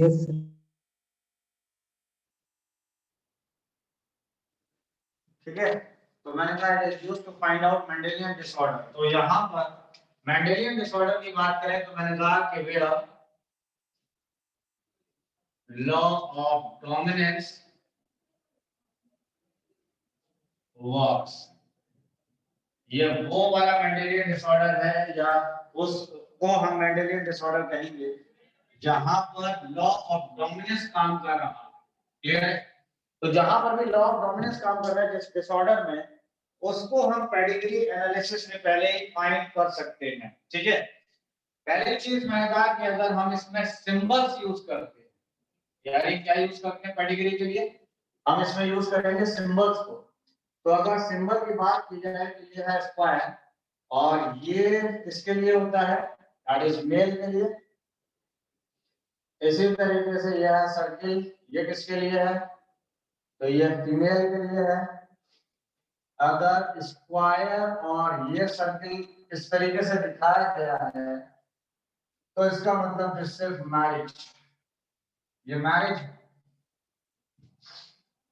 Yes sir. ठीक है, तो मैंने कहा it is used to find out Mendelian disorder. तो यहाँ पर मेंडेलियन डिसऑर्डर की बात करें तो मैंने कहा कि वे लॉ ऑफ डोमिनेंस वर्क्स, ये वो वाला मेंडेलियन डिसऑर्डर है या उसको हम मेंडेलियन डिसऑर्डर कहेंगे जहां पर लॉ ऑफ डोमिनेंस काम कर रहा है। क्लियर है? तो जहां पर भी लॉ ऑफ डोमिनेंस काम कर रहा है जिस डिसऑर्डर में, उसको हम पेडिग्री एनालिसिस में पहले ही फाइंड कर सकते हैं। ठीक है, पहली चीज मैंने कहा कि अगर हम इसमें सिंबल्स यूज करते हैं, यानी क्या यूज करते हैं पेडिग्री के लिए, हम इसमें यूज करेंगे सिंबल्स को। तो अगर सिंबल की बात की जाए तो ये है स्क्वायर, और ये किसके लिए होता है, दैट इज मेल के लिए। इसी तरीके से यह है सर्किल, ये किसके लिए है, तो ये फीमेल के लिए है। अगर स्क्वायर और ये सर्किल इस तरीके से दिखाया गया है तो इसका मतलब दिस इज मैरिज, ये मैरिज।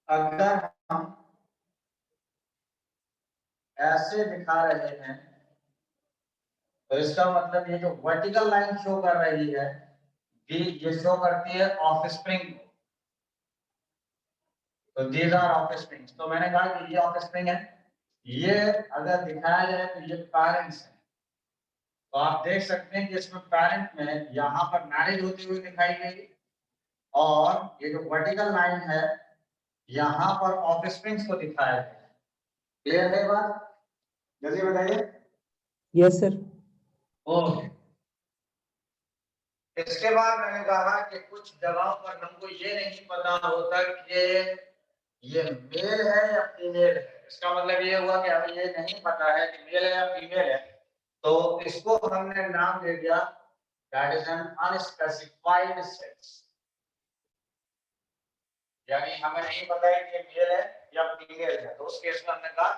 अगर हम ऐसे दिखा रहे हैं तो इसका मतलब ये जो वर्टिकल लाइन शो कर रही है ये शो करती है ऑफस्प्रिंग। तो दीज आर ऑफस्प्रिंग। तो मैंने कहा कि ये ऑफस्प्रिंग है, ये अगर दिखाया जाए तो ये पेरेंट्स है। तो आप देख सकते हैं कि इसमें पेरेंट में यहाँ पर मैरिज होती हुई दिखाई गई, और ये जो वर्टिकल लाइन है यहाँ पर ऑफस्प्रिंग्स को दिखाया गया है। क्लियर है बात? जल्दी बताइए। Yes sir. ओके, इसके बाद मैंने कहा कि कुछ जगहों पर हमको ये नहीं पता होता कि ये मेल है या फीमेल है। इसका मतलब ये हुआ कि हमें ये नहीं पता है कि मेल है या फीमेल है, तो इसको हमने नाम दे दिया that is an unspecified sex. यानी हमें नहीं पता है कि मेल है या फीमेल है, तो उस केस में हमने कहा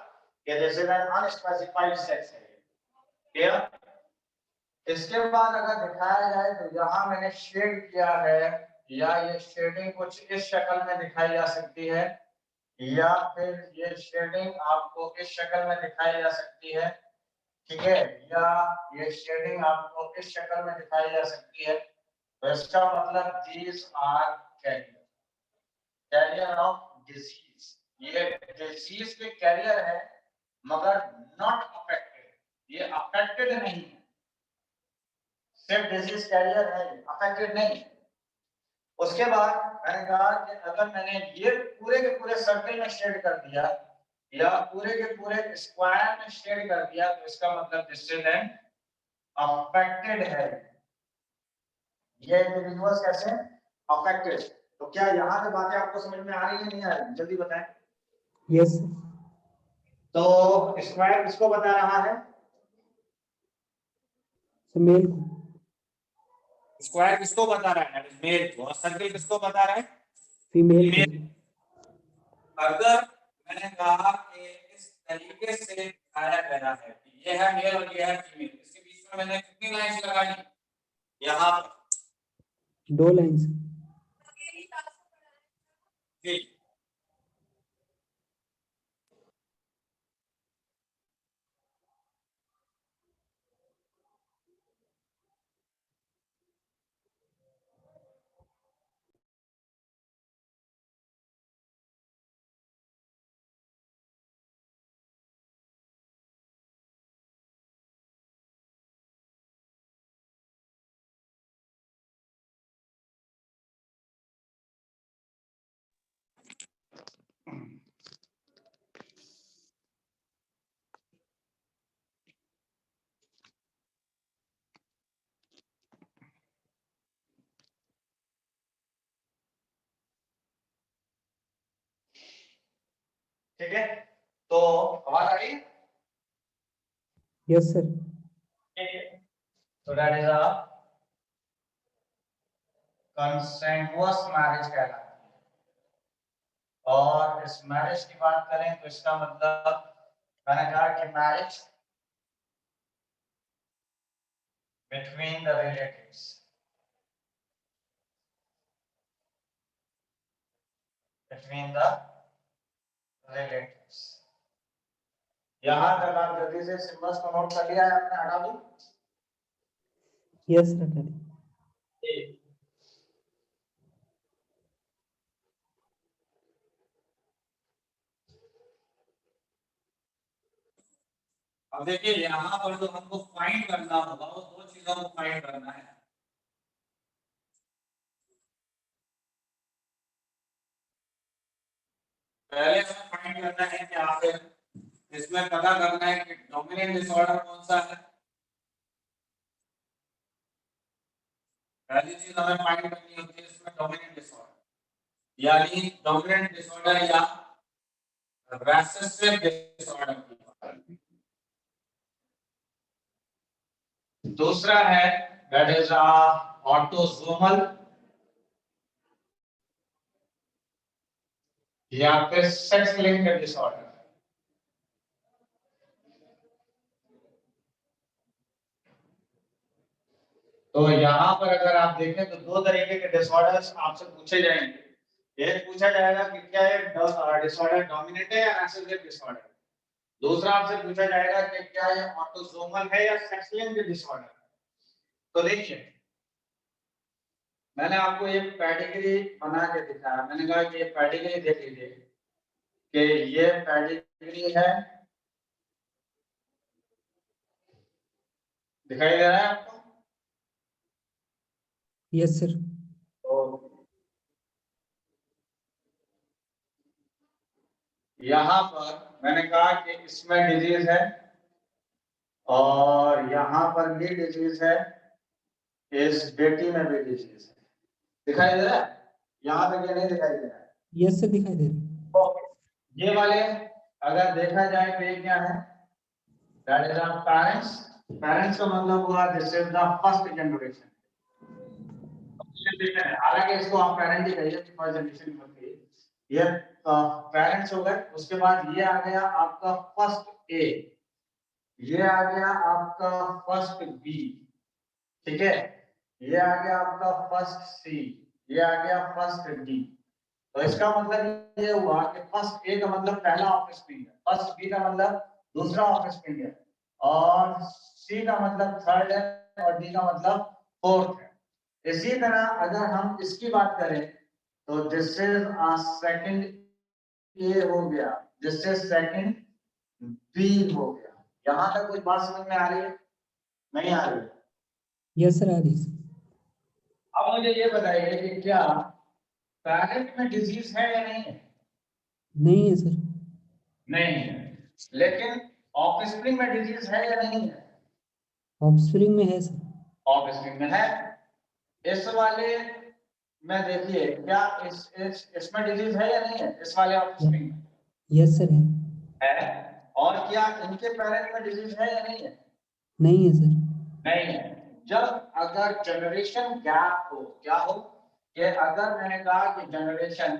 कि this is an unspecified sex है। क्लियर? इसके बाद अगर दिखाया जाए तो यहाँ मैंने शेड किया है, या ये शेडिंग कुछ इस शक्ल में दिखाई जा सकती है, या फिर ये शेडिंग आपको इस शक्ल में दिखाई जा सकती है। ठीक है, या ये शेडिंग आपको इस शक्ल में दिखाई जा सकती है। तो इसका मतलब these are carrier, carrier of disease. ये डिजीज के कैरियर है मगर नॉट अफेक्टेड, ये अफेक्टेड नहीं है, सिर्फ डिजीज कैरियर है, अफेक्टेड नहीं है। उसके बाद मैंने कहा कि अगर मैंने ये पूरे के पूरे सर्कल में शेड कर दिया या पूरे के पूरे स्क्वायर में शेड कर दिया तो इसका मतलब दिस इज एन अफेक्टेड है। ये इंडिविजुअल्स कैसे अफेक्टेड। तो क्या यहाँ पे बातें आपको समझ में आ रही है नहीं आ रही, जल्दी बताएं। यस। तो स्क्वायर किसको बता रहा है, मेल को। स्क्वायर किसको बता रहा है, मेल को। और सर्कल किसको बता रहा है, फीमेल को। अगर मैंने कहा कि इस तरीके से दिखाया गया है कि ये है मेल और ये है फीमेल, इसके बीच में मैंने कितनी लाइंस लगाई, यहाँ पर 2 लाइन्स। ठीक। ठीक है, तो आवाज आ रही है? Yes sir. तो दैट इज अ कंसेंटुअस मैरिज कहलाता है। और इस मैरिज की बात करें तो इसका मतलब मैंने कहा कि marriage between the relatives, between the relatives. यहाँ तक आप जल्दी से सिंबल्स को नोट कर लिया है आपने, हटा दूं? यस सर, हटा दी। अब देखिए यहाँ पर जो हमको फाइंड करना होगा वो दो चीजों को फाइंड करना है। पहले हमें फाइंड करना है कि आप इसमें पता करना है कि डोमिनेंट डिसऑर्डर कौन सा है। पहली चीज हमें फाइंड करनी होती है इसमें डोमिनेंट डिसऑर्डर, यानी डोमिनेंट डिसऑर्डर या रेसेसिव डिसऑर्डर। दूसरा है दैट इज ऑटोसोमल या फिर सेक्स लिंक्ड डिसऑर्डर। तो यहाँ पर अगर आप देखें तो दो तरीके के डिसऑर्डर्स आपसे पूछे जाएंगे। एक पूछा जाएगा कि क्या ये डिसऑर्डर डोमिनेंट है या रेसेसिव डिसऑर्डर। दूसरा आपसे पूछा जाएगा कि क्या ये ऑटोसोमल है या सेक्स लिंक्ड डिसऑर्डर। तो देखिए मैंने आपको एक पेडिग्री बना के दिखाया, मैंने कहा कि ये पेडिग्री देख लीजिए कि ये पेडिग्री है, दिखाई दे रहा है आपको? Yes sir. तो यहाँ पर मैंने कहा कि इसमें डिजीज है और यहाँ पर भी डिजीज है, इस बेटी में भी डिजीज है। दिखाई दे रहा है? यहाँ तक ये नहीं दिखाई दे रहा है? यस सर, दिखाई दे रहा है। तो ये वाले अगर देखा जाए तो ये क्या है? That is our parents. Parents का मतलब हुआ this is the first generation. हालांकि इसको आप पेरेंट ही कहिए, फर्स्ट जनरेशन होती है। ये पेरेंट्स हो गए, उसके बाद ये आ गया आपका फर्स्ट ए, ये आ गया आपका फर्स्ट बी, ठीक है, ये आ गया आपका फर्स्ट सी, ये आ गया फर्स्ट डी। तो इसका मतलब ये हुआ कि फर्स्ट ए का मतलब पहला ऑफस्प्रिंग है, फर्स्ट बी का मतलब दूसरा ऑफस्प्रिंग है, और सी का मतलब थर्ड है और डी का मतलब फोर्थ है। इसी तरह अगर हम इसकी बात करें तो दिस इज आ सेकंड ए हो गया, दिस इज सेकंड बी हो गया। यहां तक कुछ बात समझ में आ रही है? नहीं आ रही है? यस सर, आ रही है। अब मुझे ये बताइए कि क्या पेरेंट में डिजीज है या नहीं है? नहीं है सर। नहीं है। लेकिन ऑफस्प्रिंग में डिजीज है या नहीं है? ऑफस्प्रिंग में है सर। ऑफस्प्रिंग में है। इस वाले में देखिए क्या इसमें डिजीज है या नहीं है? इस वाले ऑफस्प्रिंग में यस सर, है। और क्या इनके पेरेंट में डिजीज है या नहीं है? नहीं है सर। नहीं है। जब अगर जनरेशन गैप हो, क्या हो कि अगर मैंने कहा कि जनरेशन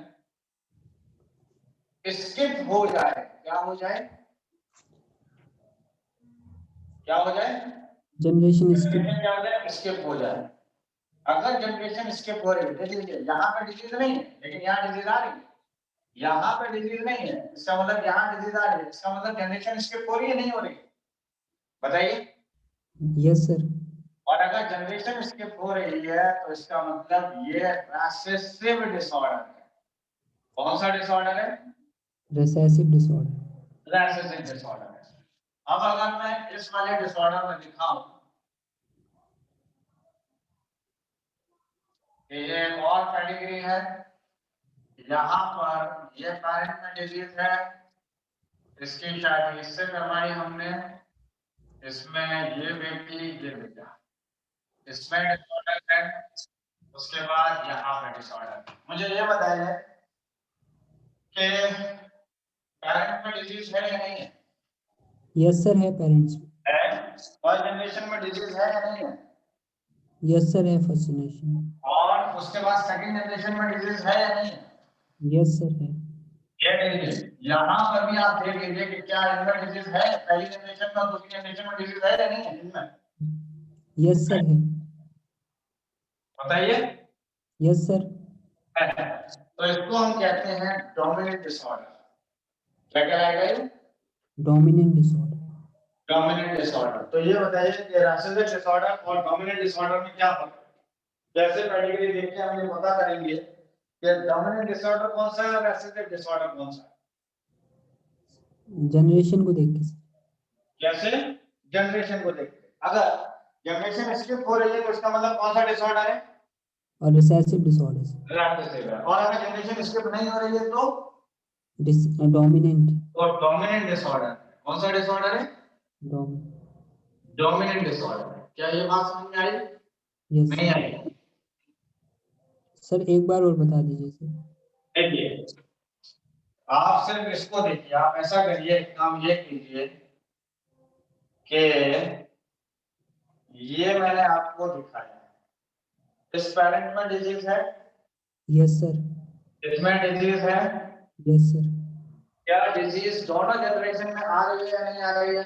स्किप हो जाए, क्या हो जाए? क्या हो जाए? Generation skip. क्या हो जाए? स्किप हो जाए। अगर जनरेशन स्किप हो रही है, देख लीजिए यहाँ पे डिजीज नहीं है लेकिन यहाँ डिजीज आ रही है, यहाँ पे डिजीज नहीं है इसका मतलब यहाँ डिजीज आ रही है, इसका मतलब जनरेशन स्किप हो रही है नहीं हो रही? बताइए। Yes sir. और अगर जनरेशन स्किप हो रही है तो इसका मतलब ये रेसेसिव डिसऑर्डर है। कौन सा डिसऑर्डर है? Recessive disorder. रेसेसिव डिसऑर्डर है। अब अगर मैं इस वाले डिसऑर्डर में दिखाऊं कि ये एक और कैटेगरी है, यहाँ पर ये पेरेंट में डिजीज है, इसकी शादी इससे करवाई हमने, इसमें ये बेटी ये बेटा, इसमें डिसऑर्डर है, उसके बाद यहाँ पे डिसऑर्डर। मुझे ये बताइए कि पेरेंट में डिजीज है या नहीं है? यस सर, है पेरेंट्स। है। और जनरेशन में डिजीज है या नहीं है? यस सर, है फर्स्ट जनरेशन। और उसके बाद सेकंड जनरेशन में डिजीज है या नहीं है? यस सर, है। ये डिजीज यहाँ पर भी आप देख लीजिए कि क्या इनमें डिजीज है, पहली जनरेशन में दूसरी जनरेशन में डिजीज है या नहीं है इनमें? यस सर, है। बताइए। Yes sir. है। तो इसको हम कहते हैं डोमिनेंट डिसऑर्डर। क्या कहलाएगा ये? Dominant disorder. Dominant disorder. तो ये बताइए कि रेसेसिव डिसऑर्डर और डोमिनेंट डिसऑर्डर में क्या फर्क है? जैसे पेडिग्री देख के हम ये पता करेंगे कि डोमिनेंट डिसऑर्डर कौन सा है और रेसेसिव डिसऑर्डर कौन सा है। जनरेशन को देख के सर। जैसे जनरेशन को देख के, अगर जनरेशन स्किप हो रही है तो इसका मतलब कौन सा डिसऑर्डर है? और रिसेसिव डिसऑर्डर सर। रेसेसिव है। और अगर जनरेशन स्किप नहीं हो रही है तो डोमिनेंट। और डोमिनेंट डिसऑर्डर। कौन सा डिसऑर्डर है? Dominant disorder. क्या ये बात समझ में आई? यस नहीं आई? सर, एक बार और बता दीजिए सर। देखिए, आप सिर्फ इसको देखिए, आप ऐसा करिए, एक काम ये कीजिए कि ये मैंने आपको दिखाया, इस पेरेंट में डिजीज है, यस सर। इसमें डिजीज है। Yes sir. क्या डिजीज दोनों जनरेशन में आ रही है या नहीं आ रही है?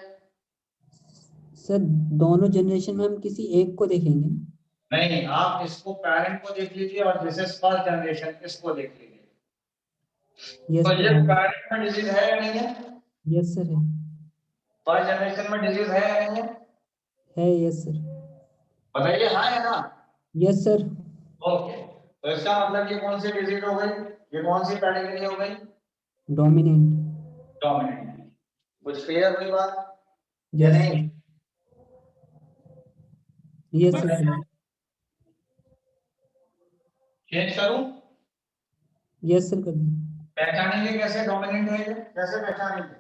सर, दोनों जनरेशन में हम किसी एक को देखेंगे। नहीं, आप इसको पेरेंट को देख लीजिए और दिस इज फर्स्ट जनरेशन, इसको देख लीजिए। यस तो ये सर। पेरेंट में डिजीज है या नहीं है? यस सर है। फर्स्ट जनरेशन में डिजीज है या नहीं है? Yes sir. बताइए, हाँ या ना? Yes sir. ओके, तो इसका मतलब ये कौन सी डिजीज हो गई? ये कौन सी कैटेगरी हो गई? डोमिनेंट। डोमिनेंट। कुछ क्लियर हुई बात या यस नहीं? सर। Yes sir. चेंज करूं? यस सर, कर दी। पहचानेंगे कैसे डोमिनेंट है ये? कैसे पहचानेंगे?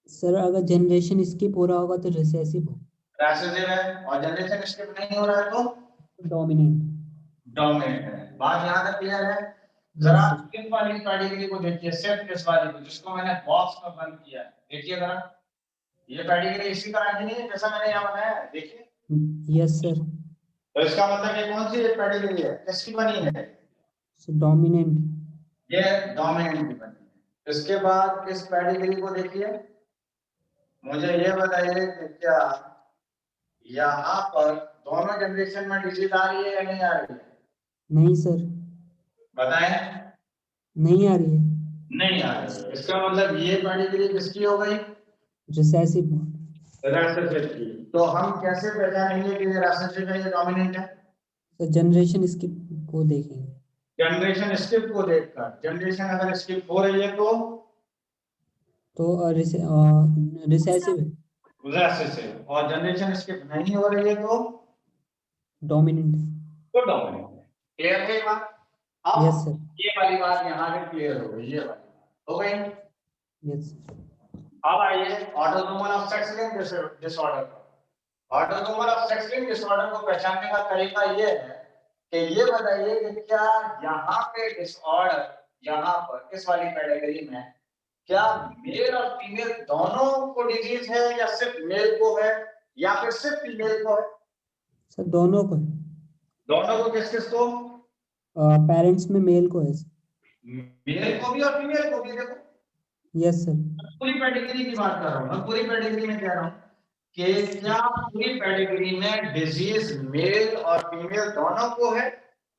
सर, अगर जनरेशन स्किप हो रहा होगा तो रिसेसिव हो। रेसेसिव है, और जनरेशन स्किप नहीं हो रहा है तो डोमिनेंट। डोमिनेंट है। बात यहां तक क्लियर है? यस जरा सर। इस वाली कैटेगरी को देखिए, सिर्फ इस वाली को, जिसको मैंने बॉक्स में बंद किया है। देखिए जरा, ये कैटेगरी इसी तरह की नहीं है जैसा मैंने यहाँ बनाया है, देखिए। Yes sir. तो इसका मतलब ये कौन सी कैटेगरी है, किसकी बनी है? डोमिनेंट। ये डोमिनेंट की बनी है। इसके बाद किस कैटेगरी को देखिए, मुझे ये बताइए कि क्या यहाँ पर दोनों जनरेशन में डिजीज आ रही है या नहीं आ रही है? नहीं सर। बताएं। नहीं आ रही है। नहीं आ रही है। इसका मतलब ये कैटेगरी किसकी हो गई? रिसेसिव। रेसेसिव की। तो हम कैसे पहचानेंगे कि ये रेसेसिव है, ये डोमिनेंट है? तो जनरेशन स्किप को देखेंगे। जनरेशन स्किप को देखकर, जनरेशन अगर स्किप हो रही है तो रिसेसिव है। रेसेसिव, और जनरेशन स्किप नहीं हो रही है तो डोमिनेंट। डोमिनेंट है। क्लियर है बात? यस अब सर। ये वाली बात यहाँ से क्लियर हो गई, ये वाली बात हो गई। यस। अब आइए autosomal of sex linked disorder पर। Autosomal of sex linked disorder को पहचानने का तरीका ये है कि ये बताइए कि क्या यहाँ पे डिसऑर्डर, यहाँ पर इस वाली कैटेगरी में, क्या मेल और फीमेल दोनों को डिजीज है या सिर्फ मेल को है या फिर सिर्फ फीमेल को है? सर, दोनों को है। दोनों को, किस किस को? पेरेंट्स में मेल को है। मेल को भी और फीमेल को भी। देखो, यस सर। पूरी कैटेगरी की बात कर रहा हूँ, मैं पूरी कैटेगरी में कह रहा हूँ कि क्या पूरी कैटेगरी में डिजीज मेल और फीमेल दोनों को है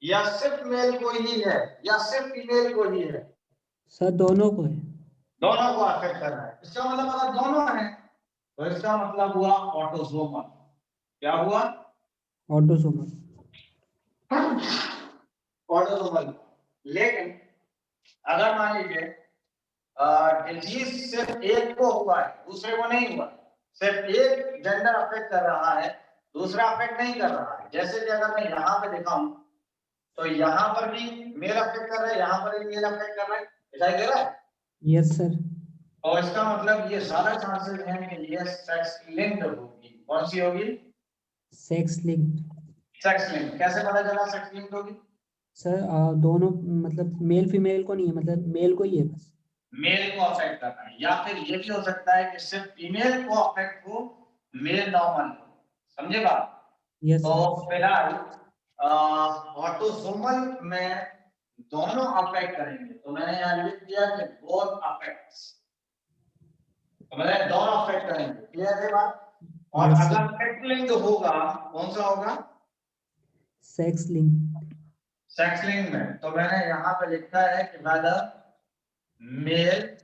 या सिर्फ मेल को ही है या सिर्फ फीमेल को ही है? सर, दोनों को है। दोनों को अफेक्ट कर रहा है। इसका मतलब अगर दोनों है तो इसका मतलब हुआ ऑटोसोमल। क्या हुआ? ऑटोसोमल। ऑटोसोमल। लेकिन अगर मान लीजिए डिजीज सिर्फ एक को हुआ है, दूसरे को नहीं हुआ, सिर्फ एक जेंडर अफेक्ट कर रहा है, दूसरा अफेक्ट नहीं कर रहा है, जैसे कि अगर मैं यहाँ पे दिखाऊं तो यहाँ पर भी मेल अफेक्ट कर रहा है, यहाँ पर भी मेल अफेक्ट कर रहा है, दिखाई दे रहा है? Yes sir. और इसका मतलब ये ज्यादा चांसेस हैं कि ये सेक्स लिंक्ड होगी। कौन सी होगी? Sex linked. Sex linked. कैसे पता चला सेक्स लिंक्ड होगी? सर, दोनों मतलब मेल फीमेल को नहीं है, मतलब मेल को ही है बस। मेल को अफेक्ट करना है, या फिर ये भी हो सकता है कि सिर्फ फीमेल को अफेक्ट हो, मेल नॉर्मल हो। समझे बात? यस तो सर। फिलहाल ऑटोसोमल में दोनों अफेक्ट करेंगे, तो मैंने यहाँ लिख दिया कि बोथ अफेक्ट्स, तो मैंने दोनों अफेक्ट करेंगे। क्लियर है बात? और Yes, अगर sir. सेक्स लिंक्ड होगा, कौन सा होगा? Sex linked. सेक्स लिंग में तो मैंने यहाँ पे लिखा है कि वेदर मेल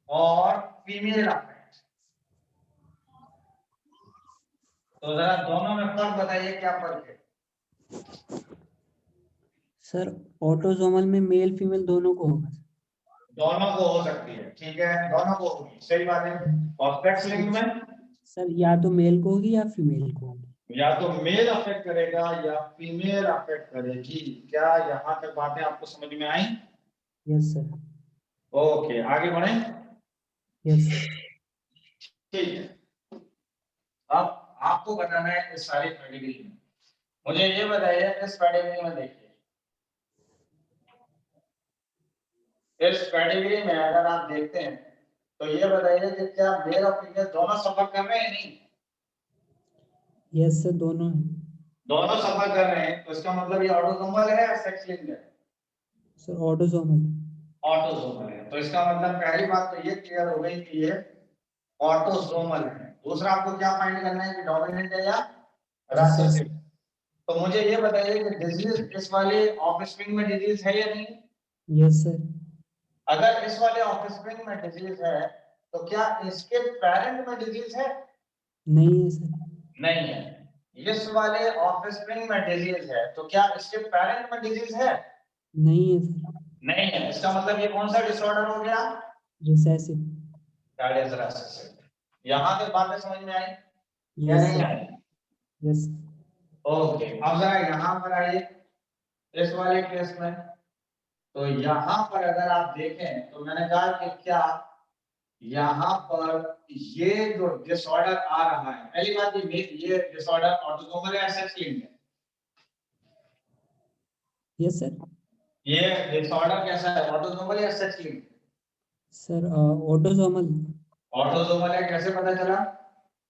और फीमेल अफेक्ट। तो जरा दोनों में फर्क बताइए, क्या फर्क है? सर ऑटोसोमल में मेल फीमेल दोनों को होगा। दोनों को हो सकती है, ठीक है, दोनों को होगी, सही बात है। और सेक्स लिंग में सर या तो मेल को होगी या फीमेल को होगी। या तो मेल अफेक्ट करेगा या फीमेल अफेक्ट करेगी। क्या यहाँ तक बातें आपको समझ में आई? Yes sir. ओके, आगे बढ़े। यस। ठीक है, अब आपको बताना है इस सारी कैटेगरी में। मुझे ये बताइए, इस कैटेगरी में देखिए, इस कैटेगरी में अगर आप देखते हैं तो ये बताइए कि क्या मेल और फीमेल दोनों सफर कर रहे हैं? नहीं, यस सर, दोनों है। दोनों सफर कर रहे हैं, तो इसका मतलब ये ऑटोसोमल है या सेक्स लिंक्ड है? Sir autosomal. ऑटोसोमल है। तो इसका मतलब पहली बात तो ये क्लियर हो गई कि ये ऑटोसोमल है। दूसरा आपको क्या फाइंड करना है कि डोमिनेंट है या रिसेसिव। तो मुझे ये बताइए कि डिजीज इस वाले ऑफस्प्रिंग में डिजीज है या नहीं? Yes sir. अगर इस वाले ऑफस्प्रिंग में डिजीज है तो क्या इसके पेरेंट में डिजीज है? नहीं है सर। नहीं है। इस वाले ऑफस्प्रिंग में डिजीज है तो क्या इसके पेरेंट में डिजीज है? नहीं है सर। नहीं है। इसका मतलब ये कौन सा डिसऑर्डर हो गया? रिसेसिव। That is recessive. यहां तक बातें समझ में आई या यस नहीं सर। आई? यस। ओके, अब जरा यहाँ पर आइए, इस वाले केस में। तो यहाँ पर अगर आप देखें तो मैंने कहा कि क्या यहाँ पर ये जो डिसऑर्डर आ रहा है, पहली बात ये डिसऑर्डर ऑटोसोमल है या सेक्स लिंक्ड है? Yes sir. ये डिसऑर्डर कैसा है, ऑटोसोमल या sex linked? Sir autosomal. Autosomal है, कैसे पता चला?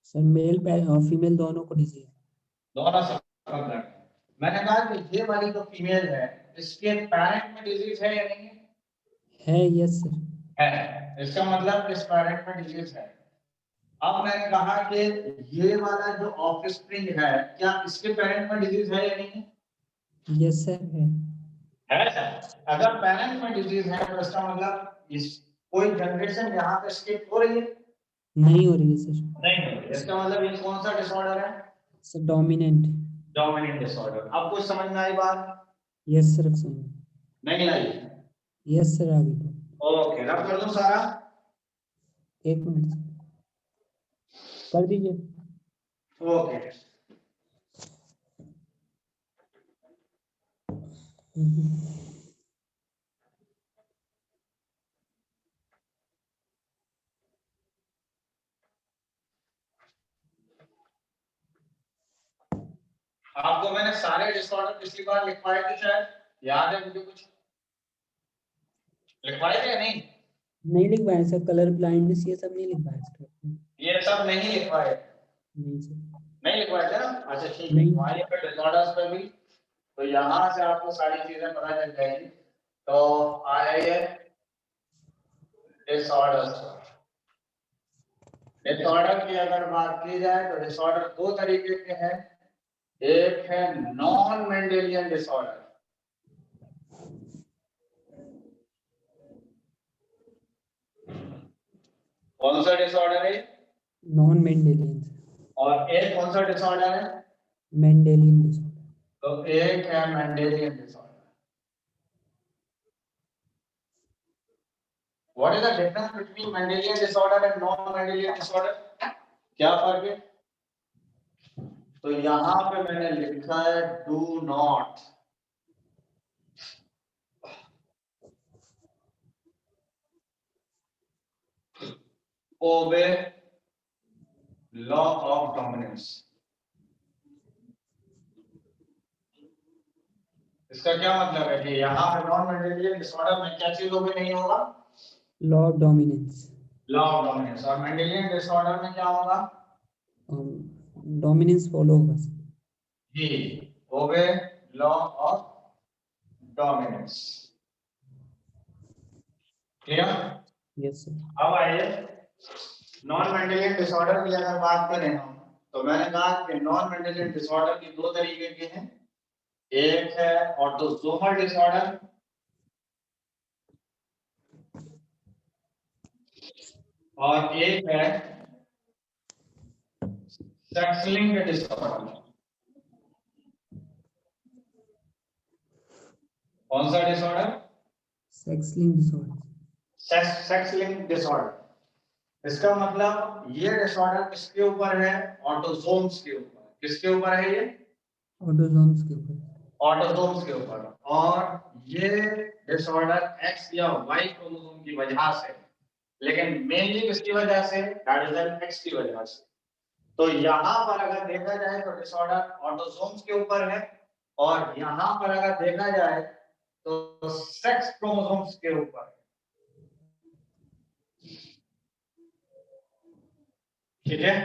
सर मेल और फीमेल दोनों को डिजीज। दोनों सफर कर रहे हैं। मैंने कहा कि ये वाली जो फीमेल है इसके पेरेंट में डिजीज है या नहीं है? है। Yes sir. है। इसका मतलब इस पेरेंट में डिजीज है। अब मैंने कहा कि ये वाला जो ऑफस्प्रिंग है क्या इसके पेरेंट में डिजीज है या नहीं है? यस सर है। है सर। अगर पेरेंट में डिजीज है तो इसका मतलब इस कोई जनरेशन यहाँ पे स्किप हो रही है? नहीं हो रही है सर। नहीं हो रही है। इसका मतलब ये कौन सा डिसऑर्डर है? Sir dominant. Dominant disorder. अब कुछ समझ में आई बात? यस सर, अब समझ। नहीं आई? यस सर, आ गई। ओके, रब कर दूं सारा? एक मिनट सर, कर दीजिए। ओके, आपको मैंने सारे डिसऑर्डर पिछली बार लिखवाए थे, शायद याद है मुझे? कुछ लिखवाए थे या नहीं? नहीं लिखवाए सर, कलर ब्लाइंडनेस ये सब नहीं लिखवाए सर। ये सब नहीं लिखवाए? नहीं सर। नहीं लिखवाए थे ना? अच्छा ठीक है, नहीं। लिखवाइए फिर डिसऑर्डर्स पे भी, तो यहाँ से आपको सारी चीजें पता चल जाएगी। तो आइए डिसऑर्डर्स। डिसऑर्डर की अगर बात की जाए तो डिसऑर्डर दो तरीके के हैं। एक है नॉन मेंडेलियन डिसऑर्डर। कौन सा डिसऑर्डर है? Non Mendelian. और एक कौन सा डिसऑर्डर है? Mendelian disorder. तो एक है Mendelian disorder. What is the difference between Mendelian disorder and non-Mendelian disorder? क्या फर्क है? तो यहाँ पे मैंने लिखा है do not obey law of dominance. इसका क्या मतलब है कि यहाँ पे नॉन मेंडेलियन डिसऑर्डर में क्या चीज ओबे नहीं होगा? Law of dominance. Law of dominance. और मेंडेलियन डिसऑर्डर में क्या होगा? डोमिनेंस फॉलो होगा सर। जी, obey law of dominance. Clear? Yes sir. अब आइए नॉन मेंडेलियन डिसऑर्डर की अगर बात करें हम, तो मैंने कहा कि नॉन मेंडेलियन डिसऑर्डर की दो तरीके के हैं। एक है ऑटोसोमल डिसऑर्डर और एक है सेक्स लिंक्ड डिसऑर्डर। कौन सा disorder? Sex linked disorder. Sex linked disorder. इसका मतलब ये डिसऑर्डर किसके ऊपर है? ऑटोसोम्स के ऊपर। किसके ऊपर है ये? ऑटोसोम्स के ऊपर। ऑटोसोम्स के ऊपर। और ये डिसऑर्डर एक्स या वाई क्रोमोसोम की वजह से, लेकिन मेनली किसकी वजह से? दैट इज एन एक्स की वजह से। तो यहां पर अगर देखा जाए तो डिसऑर्डर ऑटोसोम्स के ऊपर है, और यहां पर अगर देखा जाए तो सेक्स क्रोमोसोम्स के ऊपर है। ठीक है।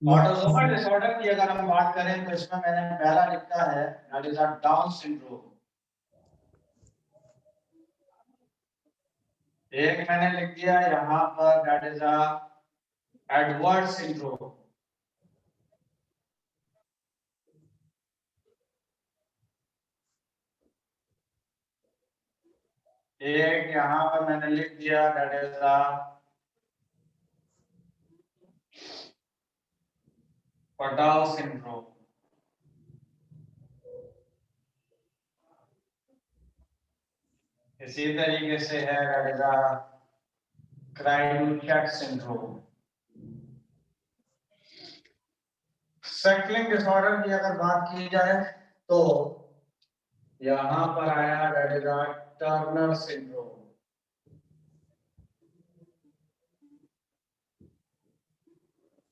ऑटोसोमल डिसऑर्डर की अगर हम बात करें तो इसमें मैंने पहला लिखा है that is a down syndrome. एक मैंने लिख दिया यहां पर that is a Edward syndrome. एक यहां पर मैंने लिख दिया दैट इज अ पटाव सिंड्रोम। इसी तरीके से है दैट इज अ क्राइडल सिंड्रोम। सेक्लिंग डिसऑर्डर की अगर बात की जाए तो यहां पर आया that is a Turner syndrome.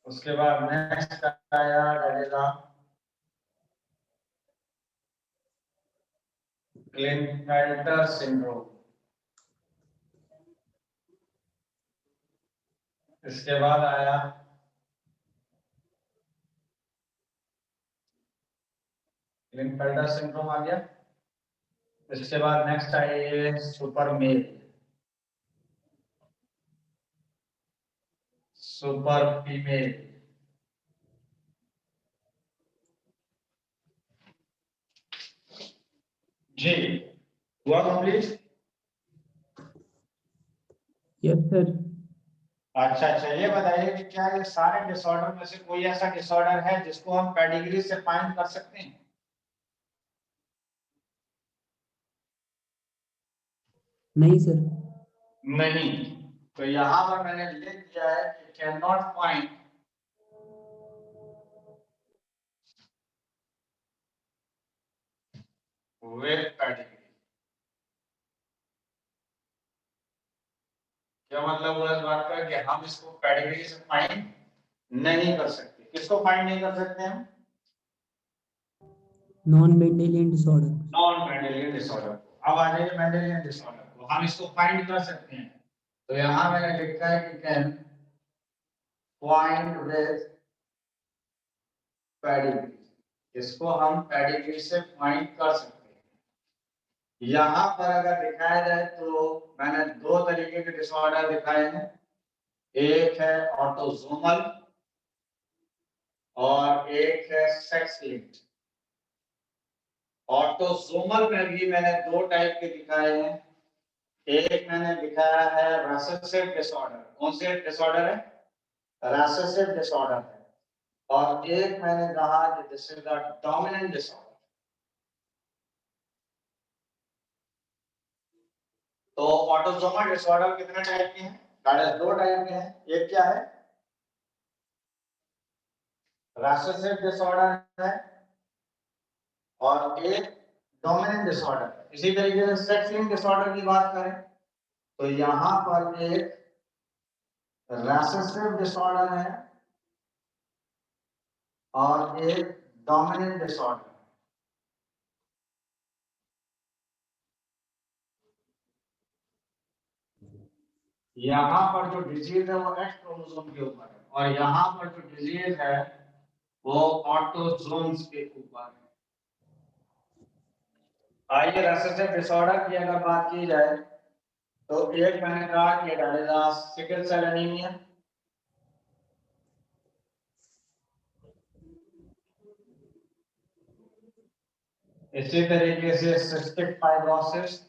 उसके बाद नेक्स्ट आया that is a Klinefelter syndrome. इसके बाद आया क्लिनफेल्टर सिंड्रोम आ गया। इसके बाद नेक्स्ट आई सुपर मेल, सुपर फीमेल। जी हुआ कंप्लीट? Yes sir. अच्छा अच्छा, ये बताइए कि क्या ये सारे डिसऑर्डर में से कोई ऐसा डिसऑर्डर है जिसको हम पेडिग्री से फाइंड कर सकते हैं? नहीं सर। नहीं। तो यहां पर मैंने लिख दिया है कि can not find with pedigree. क्या मतलब हुआ इस बात का कि हम इसको पेडिग्री से फाइंड नहीं कर सकते। किसको फाइंड नहीं कर सकते हम? Non Mendelian disorder. Non Mendelian disorder को। अब आ जाइए मेंडेलियन डिसऑर्डर को, हम इसको फाइंड कर सकते हैं। तो यहां मैंने लिखा है कि कैन फाइंड विद पेडिग्री। इसको हम पेडिग्री से फाइंड कर सकते हैं। यहां पर अगर दिखाया जाए तो मैंने दो तरीके के डिसऑर्डर दिखाए हैं। एक है ऑटोसोमल और एक है सेक्स लिंक्ड। ऑटोसोमल में भी मैंने दो टाइप के दिखाए हैं। एक मैंने दिखाया है रेसेसिव डिसऑर्डर। कौन से डिसऑर्डर है? रेसेसिव डिसऑर्डर है। और एक मैंने कहा कि this is the dominant disorder. तो ऑटोसोमल डिसऑर्डर कितने टाइप के हैं? दो टाइप के हैं। एक क्या है? रेसेसिव डिसऑर्डर है और एक डोमिनेंट डिसऑर्डर। इसी तरीके से सेक्स लिंक्ड डिसऑर्डर की बात करें तो यहां पर एक रेसेसिव डिसऑर्डर है और एक डोमिनेंट डिसऑर्डर। यहां पर जो डिजीज है वो एक्स क्रोमोसोम के ऊपर है, और यहां पर जो डिजीज है वो ऑटोसोम्स के ऊपर है। आइए रेसेसिव डिसऑर्डर की अगर बात की जाए तो एक मैंने कहा कि that is a sickle cell anaemia. इसी तरीके से सिस्टिक फाइब्रोसिस,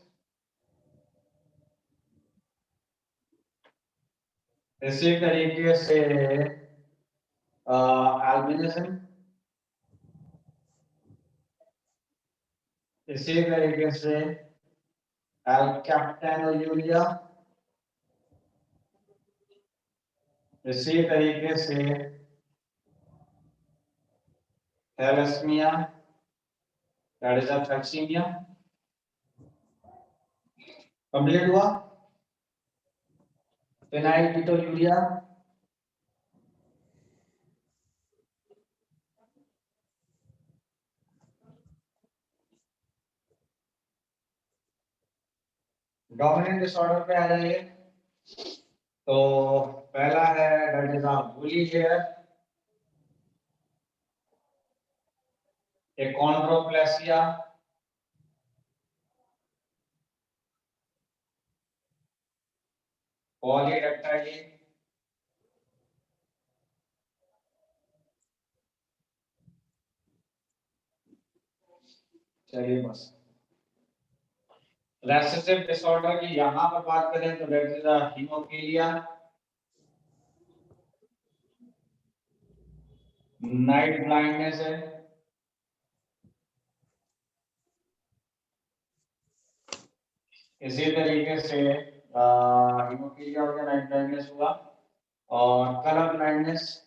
इसी तरीके से एल्बिनिज्म, इसी तरीके से एल्कैप्टेनोयूरिया, इसी तरीके से thalassaemia, that is thalassaemia. Complete हुआ। फिनाइलकीटोन्यूरिया, डोमिनेंट डिसऑर्डर पे आ जाइए। तो पहला है that is woolly hair, achondroplasia, polydactyly, चलिए बस। रेसेसिव डिसऑर्डर की यहां पर बात करें तो that is haemophilia, night blindness है, इसी तरीके से हीमोफीलिया हो गया, नाइट ब्लाइंडनेस हुआ, और कलर ब्लाइंडनेस,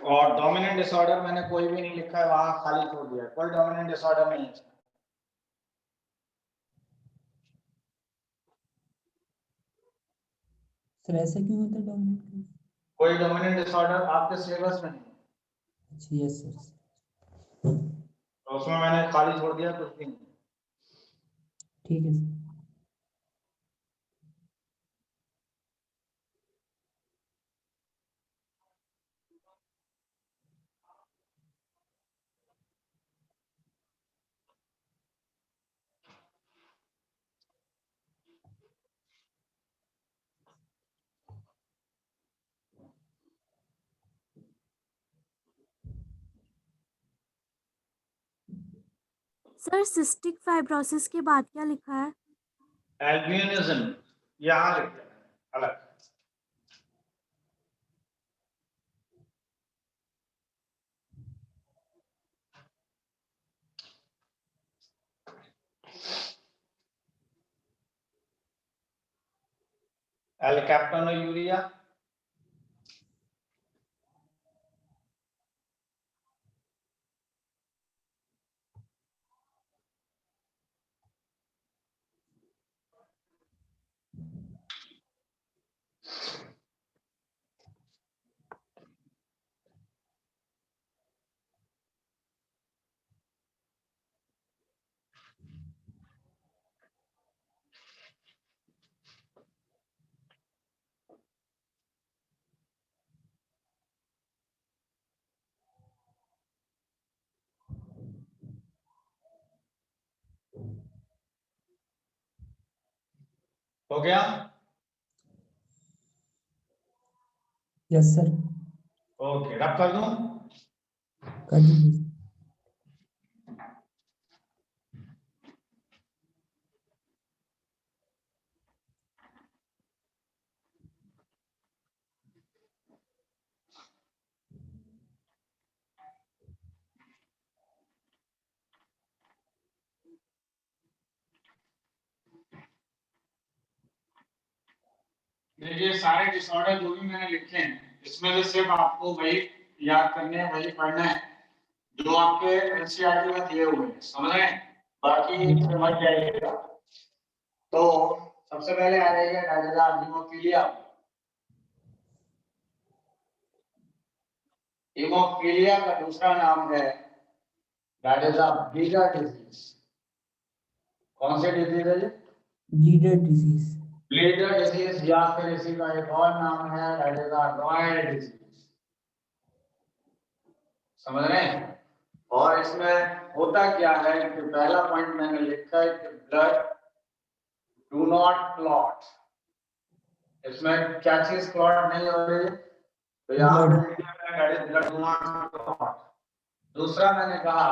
और डोमिनेंट डिसऑर्डर मैंने कोई भी नहीं लिखा है, वहां खाली छोड़ दिया, कोई डोमिनेंट डिसऑर्डर नहीं है। सर ऐसा क्यों होता है डोमिनेंट? कोई डोमिनेंट डिसऑर्डर आपके सिलेबस में नहीं। अच्छा यस सर, तो उसमें मैंने खाली छोड़ दिया, कुछ भी नहीं। ठीक है सर। सर सिस्टिक फाइब्रोसिस के बाद क्या लिखा है? एल्बिनिज्म यहाँ लिख दिया अलग। एल्कैप्टोन्यूरिया, हो गया। यस सर, ओके, रब कर दूं। कर दीजिए। देखिए सारे डिसऑर्डर जो भी मैंने लिखे हैं, इसमें से सिर्फ आपको वही याद करने हैं, वही पढ़ना है जो आपके एनसीईआरटी में दिए हुए हैं, समझ रहे हैं? बाकी समझ जाइएगा। तो सबसे पहले आ जाइए डायरिया हीमोफीलिया। हीमोफीलिया का दूसरा नाम है डायरिया ब्लीडर डिजीज। कौन सी डिजीज है ये? Bleeder disease. ब्लीडर डिजीज, या फिर इसी का एक और नाम है डायरिया रॉयल डिजीज, समझ रहे हैं? और इसमें होता क्या है कि पहला पॉइंट मैंने लिखा है कि ब्लड डू नॉट क्लॉट, इसमें क्या चीज क्लॉट नहीं हो रही है, तो यहाँ पे लिखा है that is blood do not clot। दूसरा मैंने कहा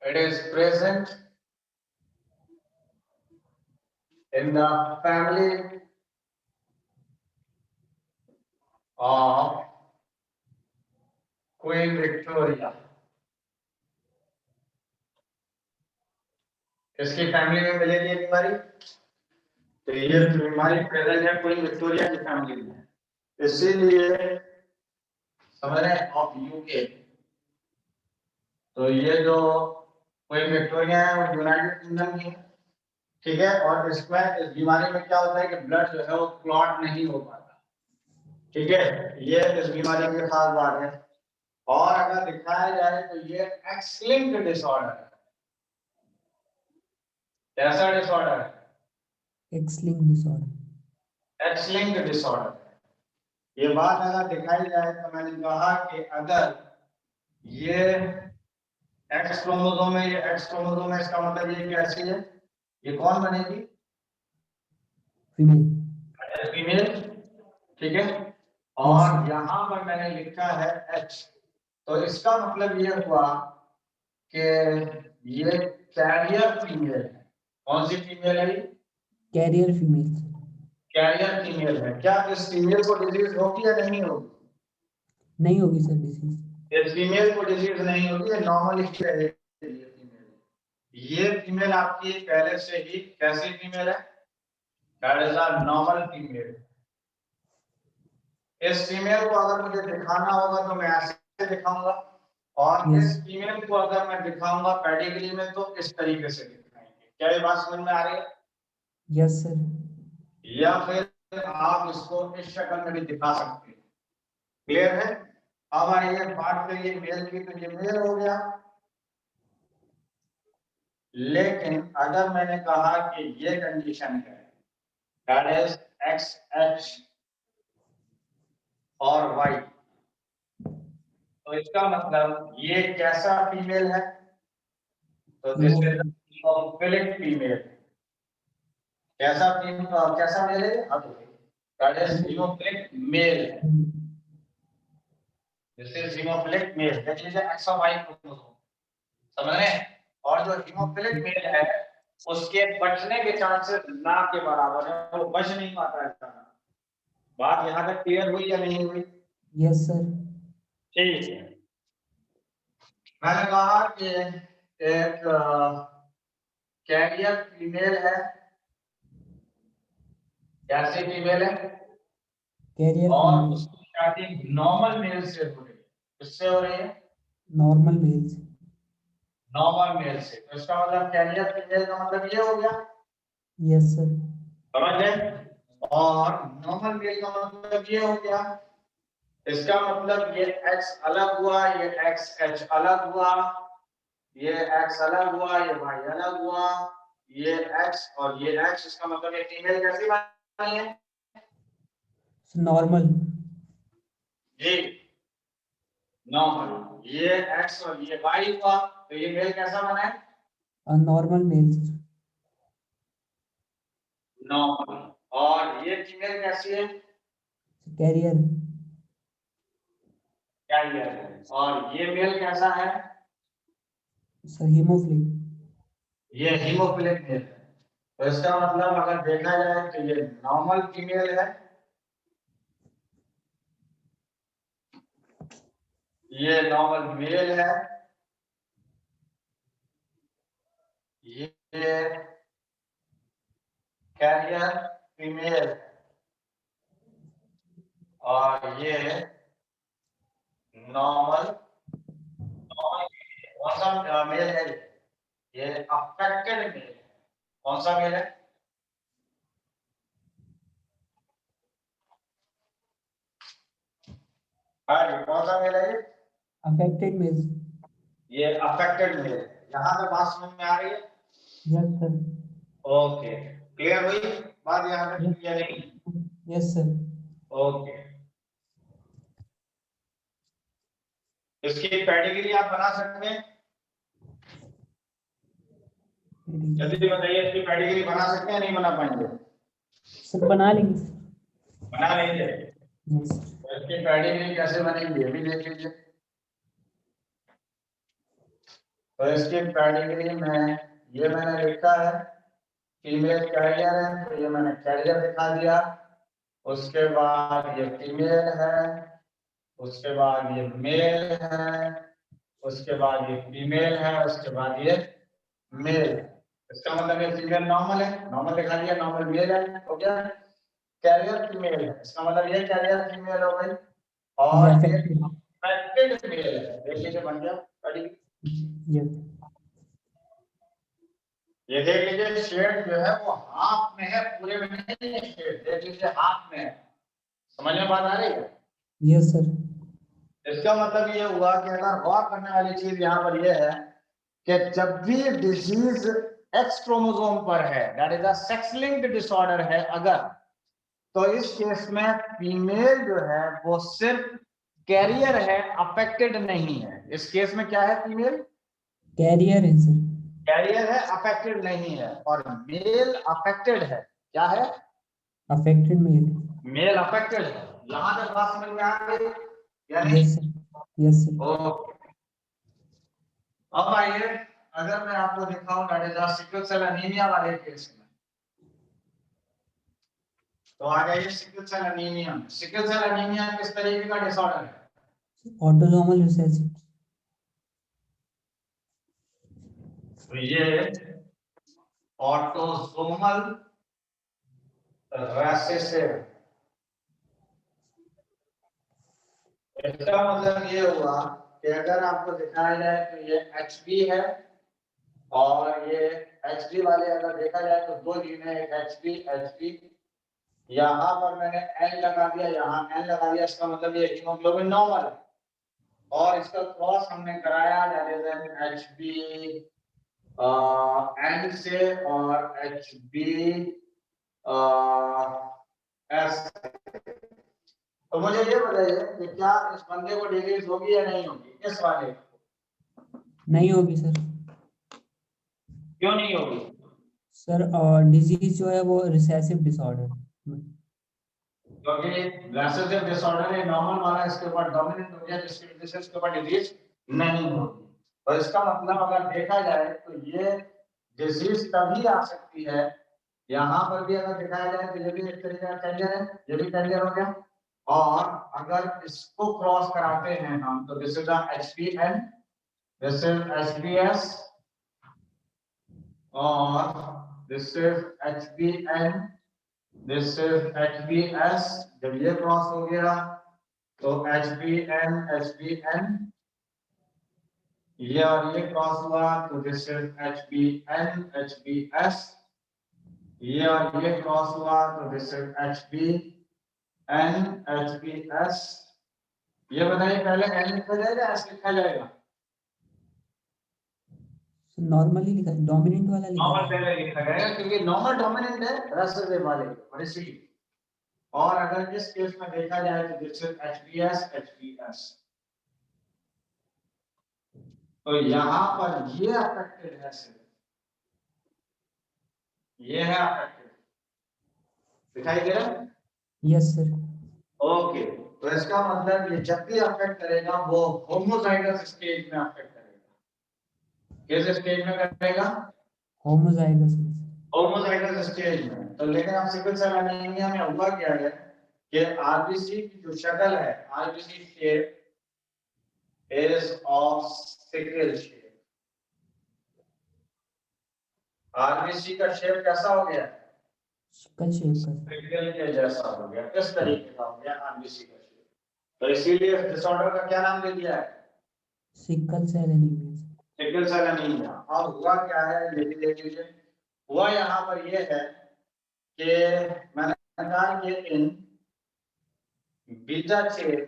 it is present in the family of Queen Victoria। किसकी फैमिली में मिलेगी ये बीमारी? तो ये बीमारी प्रेजेंट है क्वीन विक्टोरिया की फैमिली में, इसीलिए समझ रहे हैं ऑफ यूके। तो ये जो क्वीन विक्टोरिया है वो यूनाइटेड किंगडम की है, ठीक है। और इसमें इस बीमारी में क्या होता है कि ब्लड जो है वो क्लॉट नहीं हो पाता, ठीक है। ये इस बीमारी की खास बात है। और अगर दिखाया जाए तो ये एक्स लिंक्ड डिसऑर्डर है। कैसा डिसऑर्डर है? X-linked disorder. X-linked disorder. ये बात अगर दिखाई जाए तो मैंने कहा कि अगर ये एक्स क्रोमोसोम है, ये एक्स क्रोमोसोम है, इसका मतलब ये कैसी है? ये कौन बनेगी? फीमेल। फीमेल, ठीक है। और यहाँ पर मैंने लिखा है एच, तो इसका मतलब ये हुआ कि ये कैरियर फीमेल है। कौन सी फीमेल है? Carrier female. कैरियर फीमेल है। क्या इस फीमेल को डिजीज होगी या नहीं होगी? नहीं होगी सर डिसीज। इस फीमेल को डिजीज नहीं होगी, नॉर्मली रहेगी ये फीमेल। ये फीमेल आपकी पहले से ही कैसी फीमेल है? That is a normal female. इस फीमेल को अगर मुझे दिखाना होगा तो मैं ऐसे दिखाऊंगा, और इस फीमेल को अगर मैं दिखाऊंगा पेडिग्री में तो इस तरीके से दिखाएंगे। क्या ये बात समझ में आ रही है? Yes sir. या फिर आप इसको इस शक्ल में भी दिखा सकते हैं। क्लियर है? अब आइए बात करिए मेल की, तो ये मेल हो गया। लेकिन अगर मैंने कहा कि ये कंडीशन है दैट इज एक्स एच और वाई, तो इसका मतलब ये कैसा फीमेल है? तो दिस इज हीमोफिलिक फीमेल। कैसा मेल है? दैट इज हीमोफिलिक मेल है। This is haemophilic male. देख लीजिए एक्स और वाई क्रोमोसोम, समझ रहे हैं? और जो हीमोफिलिक मेल है उसके बचने के चांसेस ना के बराबर है, वो बच नहीं पाता है। बात यहाँ तक क्लियर हुई या नहीं हुई? Yes sir. ठीक है। मैंने कहा कि एक कैरियर फीमेल है। कैसी फीमेल है? कैरियर और फीमेल। उसकी शादी नॉर्मल मेल से हो रही है। किससे हो रही है? नॉर्मल मेल से। नॉर्मल मेल से। तो इसका मतलब कैरियर फीमेल का मतलब ये हो गया। Yes sir. समझ गए? और नॉर्मल मेल का मतलब ये हो गया। इसका मतलब ये एक्स अलग हुआ, ये एक्स एच अलग हुआ, ये एक्स अलग हुआ, ये वाई अलग हुआ, ये एक्स और ये एक्स। इसका मतलब ये फीमेल कैसी बनी है? नॉर्मल। जी नॉर्मल। ये एक्स और ये वाई हुआ, तो ये मेल कैसा बना है? Normal male. नॉर्मल। और ये फीमेल कैसी है? कैरियर। कैरियर है। और ये मेल कैसा है? Sir haemophilic. ये हीमोफिलिक मेल है। तो इसका मतलब अगर देखा जाए तो ये नॉर्मल फीमेल है, ये नॉर्मल मेल है, ये कैरियर फीमेल है, और ये नॉर्मल कौन सा मेल है? ये अफेक्टेड मेल है। कौन सा मेल है? कौन सा मेल है ये? Affected male. ये अफेक्टेड मेल है। यहाँ पे बात समझ में आ रही है? Yes sir. ओके, क्लियर हुई बात यहाँ पे? क्लियर नहीं? Yes sir. ओके, इसकी पेडिग्री आप बना सकते हैं? जल्दी बताइए, इसकी पेडिग्री बना सकते हैं नहीं बना पाएंगे? सर बना लेंगे सर। बना लेंगे। यस तो इसकी पेडिग्री कैसे बनेगी ये भी देख लीजिए। तो इसकी पेडिग्री में ये मैंने लिखा है फीमेल कैरियर है, तो ये मैंने कैरियर दिखा दिया। उसके बाद ये फीमेल है, उसके बाद ये मेल है, उसके बाद ये फीमेल है, उसके बाद ये मेल। इसका मतलब ये फीमेल नॉर्मल है, नॉर्मल दिखा दिया, नॉर्मल मेल है, हो गया। कैरियर फीमेल है, इसका मतलब ये कैरियर फीमेल हो गई। और ये अफेक्टेड। अफेक्टेड मेल है, देख लीजिए बन गया। यस ये देख लीजिए शेड जो है वो हाफ में है, पूरे में नहीं है शेड, देख लीजिए हाफ में है। समझ में बात आ रही है? Yes sir. इसका मतलब ये हुआ कि अगर गौर करने वाली चीज यहाँ पर ये है कि जब भी डिजीज एक्स क्रोमोसोम पर है, that is a sex linked disorder है अगर, तो इस केस में फीमेल जो है वो सिर्फ कैरियर है, अफेक्टेड नहीं है। इस केस में क्या है? फीमेल कैरियर है सर। कैरियर है, अफेक्टेड नहीं है। और मेल अफेक्टेड है, क्या है? Affected mail. मेल अफेक्टेड है। यहां तक बात समझ में आ गई या नहीं? Yes sir. Yes sir. Okay, अब आइए अगर मैं आपको दिखाऊं that is sickle cell anaemia वाले केस में, तो आ जाइए sickle cell anaemia. Sickle cell anaemia किस तरीके का डिसऑर्डर है? Autosomal recessive. तो ये ऑटोसोमल रिसेसिव। इसका मतलब ये हुआ कि अगर आपको दिखाया जाए तो ये HB है, और ये HB वाले अगर देखा जाए तो दो जीन है, एक HB। यहाँ पर मैंने N लगा दिया, यहाँ N लगा दिया, इसका मतलब ये हीमोग्लोबिन नॉर्मल है। और इसका क्रॉस हमने कराया HB N से और HB S। तो मुझे ये बताइए कि क्या इस बंदे को डिजीज होगी या नहीं होगी? इस वाले नहीं होगी सर। क्यों नहीं होगी? सर डिजीज जो है वो रिसेसिव डिसऑर्डर। क्योंकि रिसेसिव डिसऑर्डर है, नॉर्मल वाला इसके ऊपर डोमिनेंट हो गया, जिसकी वजह से इसके ऊपर डिजीज नहीं होगी। तो इसका मतलब अगर देखा जाए तो ये डिजीज तभी आ सकती है, यहाँ पर भी अगर दिखाया जाए तो ये भी एक तरीके का कैरियर है, ये भी कैरियर हो गया। और अगर इसको क्रॉस कराते हैं हम तो this is HBN, this is HBS, और this is HBN, this is HBS। जब ये क्रॉस हो गया तो HBN HBN, ये और ये क्रॉस हुआ तो दिस इज HBN HBS, ये और ये क्रॉस हुआ तो दिस इज HBN HBS। ये बताइए पहले N लिखा जाएगा S लिखा जाएगा? नॉर्मली लिखा, डोमिनेंट वाला लिखा नॉर्मल है। पहले लिखा जाएगा क्योंकि नॉर्मल डोमिनेंट है रेसिसिव वाले और इसीलिए। और अगर इस केस में देखा जाए तो दिस इज HBS HBS। तो यहाँ पर ये अफेक्टेड है, सिर्फ ये है अफेक्टेड, दिखाई दे रहा है? Yes sir. ओके, तो इसका मतलब ये जब भी अफेक्ट करेगा वो होमोजाइगस स्टेज में अफेक्ट करेगा। किस स्टेज में करेगा? होमोजाइगस। होमोजाइगस स्टेज में। तो लेकिन अब सिकल सेल एनीमिया में हुआ क्या है कि आरबीसी की जो शक्ल है, RBC shape is of sickle shape। RBC का शेप कैसा हो गया? सिकल शेप का। सिकल के जैसा हो गया, इस तरीके का हो गया आरबीसी का शेप। तो इसीलिए इस डिसऑर्डर का क्या नाम दे दिया है? Sickle cell anaemia. Sickle cell anaemia. अब हुआ क्या है ये भी देख लीजिए। हुआ यहाँ पर ये है कि मैंने कहा कि इन बीटा चेन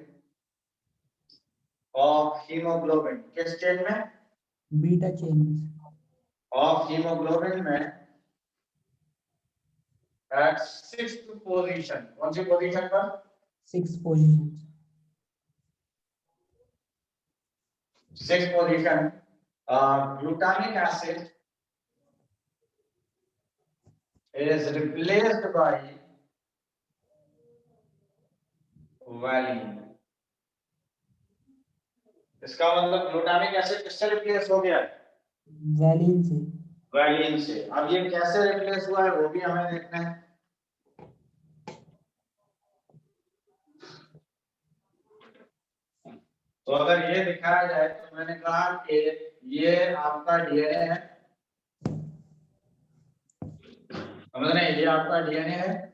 ऑफ हीमोग्लोबिन, किस चेन में? बीटा चेन में ऑफ हीमोग्लोबिन में एट 6th पोजीशन, कौन सी पोजीशन पर? 6 position. 6th position, glutamic acid is replaced by valine. इसका मतलब ग्लूटामिक एसिड किससे रिप्लेस हो गया? वैलिन से। वैलिन से। अब ये कैसे रिप्लेस हुआ है वो भी हमें देखना है। तो अगर ये दिखाया जाए तो मैंने कहा कि ये आपका डीएनए है, समझ रहे हैं, ये आपका डीएनए है।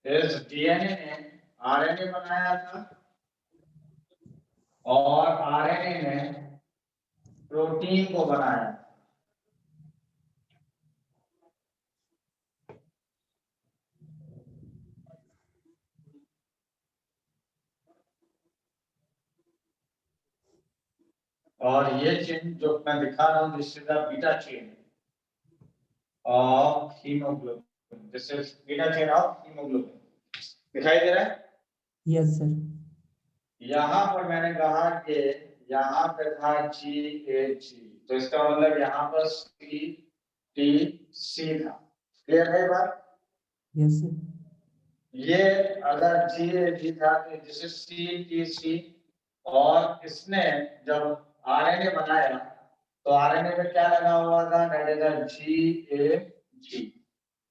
इस डीएनए ने आरएनए बनाया था और आरएनए ने प्रोटीन को बनाया। और ये चेन जो मैं दिखा रहा हूं, this is the beta chain of haemoglobin, this is beta chain of haemoglobin. दिखाई दे रहा है? Yes sir. यहाँ पर मैंने कहा कि यहाँ पे था GAG, तो इसका मतलब यहाँ पर CTC था। क्लियर है बात? Yes sir. ये अगर GAG था तो दिस इज CTC, और इसने जब आरएनए बनाया तो आरएनए पे क्या लगा हुआ था? That is GAG।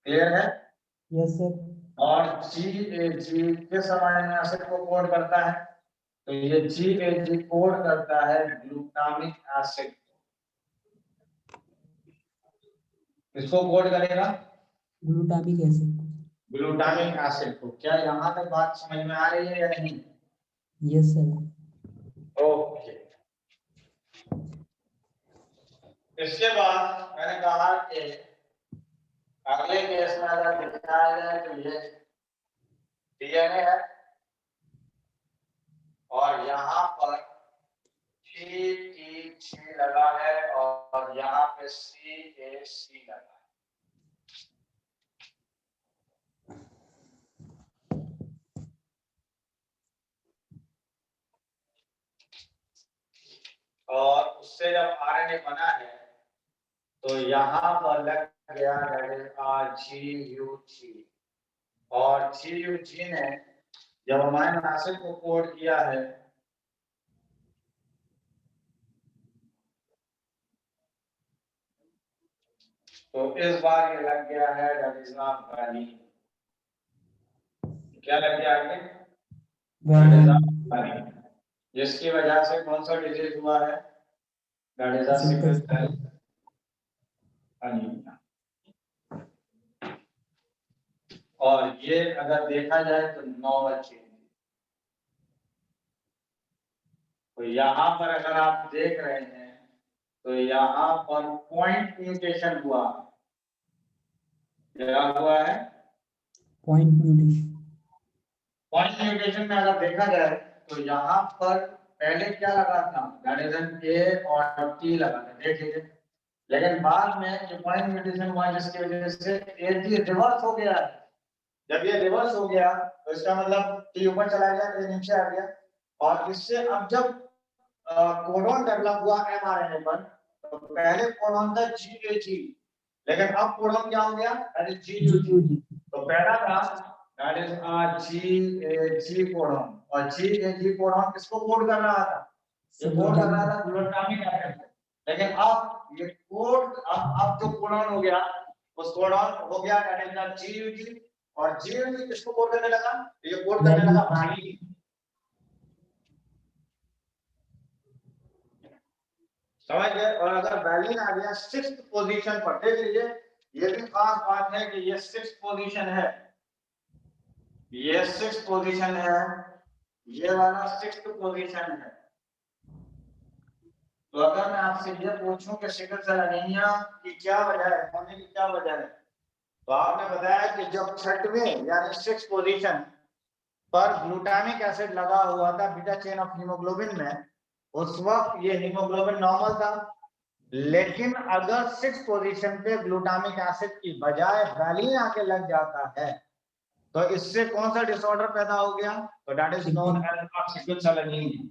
क्लियर है? Yes sir. और GAG किस अमीनो एसिड को कोड करता है? तो ये GAG कोड करता है ग्लूटामिक एसिड। इसको कोड करेगा ग्लूटामिक एसिड। ग्लूटामिक एसिड को। क्या यहाँ तक बात समझ में आ रही है या नहीं? Yes sir. ओके। इसके बाद मैंने कहा कि अगले केस में अगर दिखाया जाए तो ये डीएनए है और यहाँ पर GTG लगा है और यहाँ पे CAC लगा है। और उससे जब आरएनए बना है तो यहाँ पर लग गया GUG, और GUG ने जब अमीनो एसिड को कोड किया है तो इस बार ये लग गया है दैट इज नॉट वैलिन। क्या लग गया आगे? वैलिन, जिसकी वजह से कौन सा डिजीज हुआ है? That is sickle cell anaemia. और ये अगर देखा जाए तो नॉर्मल चेंज। तो यहाँ पर अगर आप देख रहे हैं तो यहाँ पर पॉइंट म्यूटेशन हुआ। क्या हुआ है? Point mutation. पॉइंट म्यूटेशन में अगर देखा जाए तो यहाँ पर पहले क्या लगा था? दैट इज एन A और T लगा था, देख लीजिए। लेकिन बाद में जो पॉइंट म्यूटेशन हुआ जिसकी वजह से AG रिवर्स हो गया। जब ये रिवर्स हो गया तो इसका मतलब T ऊपर चला गया, A नीचे आ गया, और इससे अब जब कोडॉन डेवलप हुआ mRNA पर, तो पहले कोडॉन था GAG, लेकिन अब कोडॉन क्या हो गया? That is GUG। तो पहला था दैट इज GAG कोडॉन, और GAG कोडॉन किसको कोड कर रहा था? ये कोड कर रहा था ग्लूटामिक एसिड। लेकिन अब ये कोड अब जो कोडॉन हो गया, उस कोडॉन हो गया दैट इज GUG, और GUG किसको कोड करने लगा? ये कोड करने लगा वैलिन। समझ गए? और अगर वैलिन आ गया 6th पोजीशन पर, देख लीजिए, ये भी खास बात है कि ये 6th पोजीशन है, ये 6th पोजीशन है, ये वाला 6th पोजीशन है। तो अगर मैं आपसे ये पूछूं कि सिकल सेल एनीमिया की क्या वजह है, होने की क्या वजह है, तो आपने बताया कि जब 6वें यानी 6th पोजीशन पर ग्लूटामिक एसिड लगा हुआ था बीटा चेन ऑफ हीमोग्लोबिन में, उस वक्त ये हीमोग्लोबिन नॉर्मल था। लेकिन अगर 6th पोजीशन पे ग्लूटामिक एसिड की बजाय वैलिन आके लग जाता है तो इससे कौन सा डिसऑर्डर पैदा हो गया? तो that is known as sickle cell anaemia.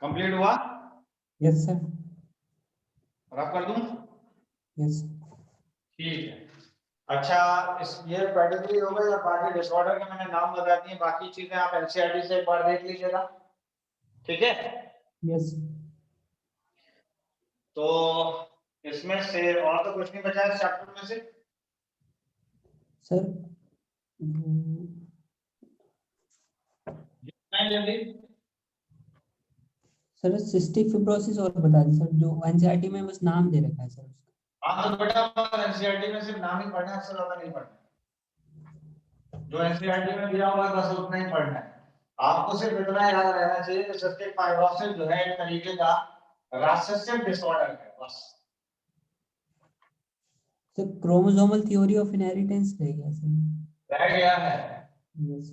Complete हुआ? Yes sir. रफ कर दूं? यस। ठीक है। अच्छा, इस ये पेडिग्री हो गई और बाकी डिसऑर्डर के मैंने नाम बता दिए, बाकी चीजें आप एनसीईआरटी से एक बार देख लीजिएगा, ठीक है? यस तो इसमें से और तो कुछ नहीं बचा है चैप्टर में से सर। नहीं जल्दी। सर सिस्टिक फिब्रोसिस और बता दी सर, जो एनसीईआरटी में बस नाम दे रखा है सर उसका। हाँ तो बेटा एनसीईआरटी में सिर्फ नाम ही पढ़ना है, इससे ज्यादा नहीं पढ़ना है। जो एनसीईआरटी में दिया हुआ है बस उतना ही पढ़ना है। आपको सिर्फ इतना याद रहना चाहिए कि सिस्टिक फाइब्रोसिस जो है एक तरीके का रासेसिव डिसऑर्डर है बस। Sir chromosomal theory of inheritance रह गया सर। रह गया है। यस।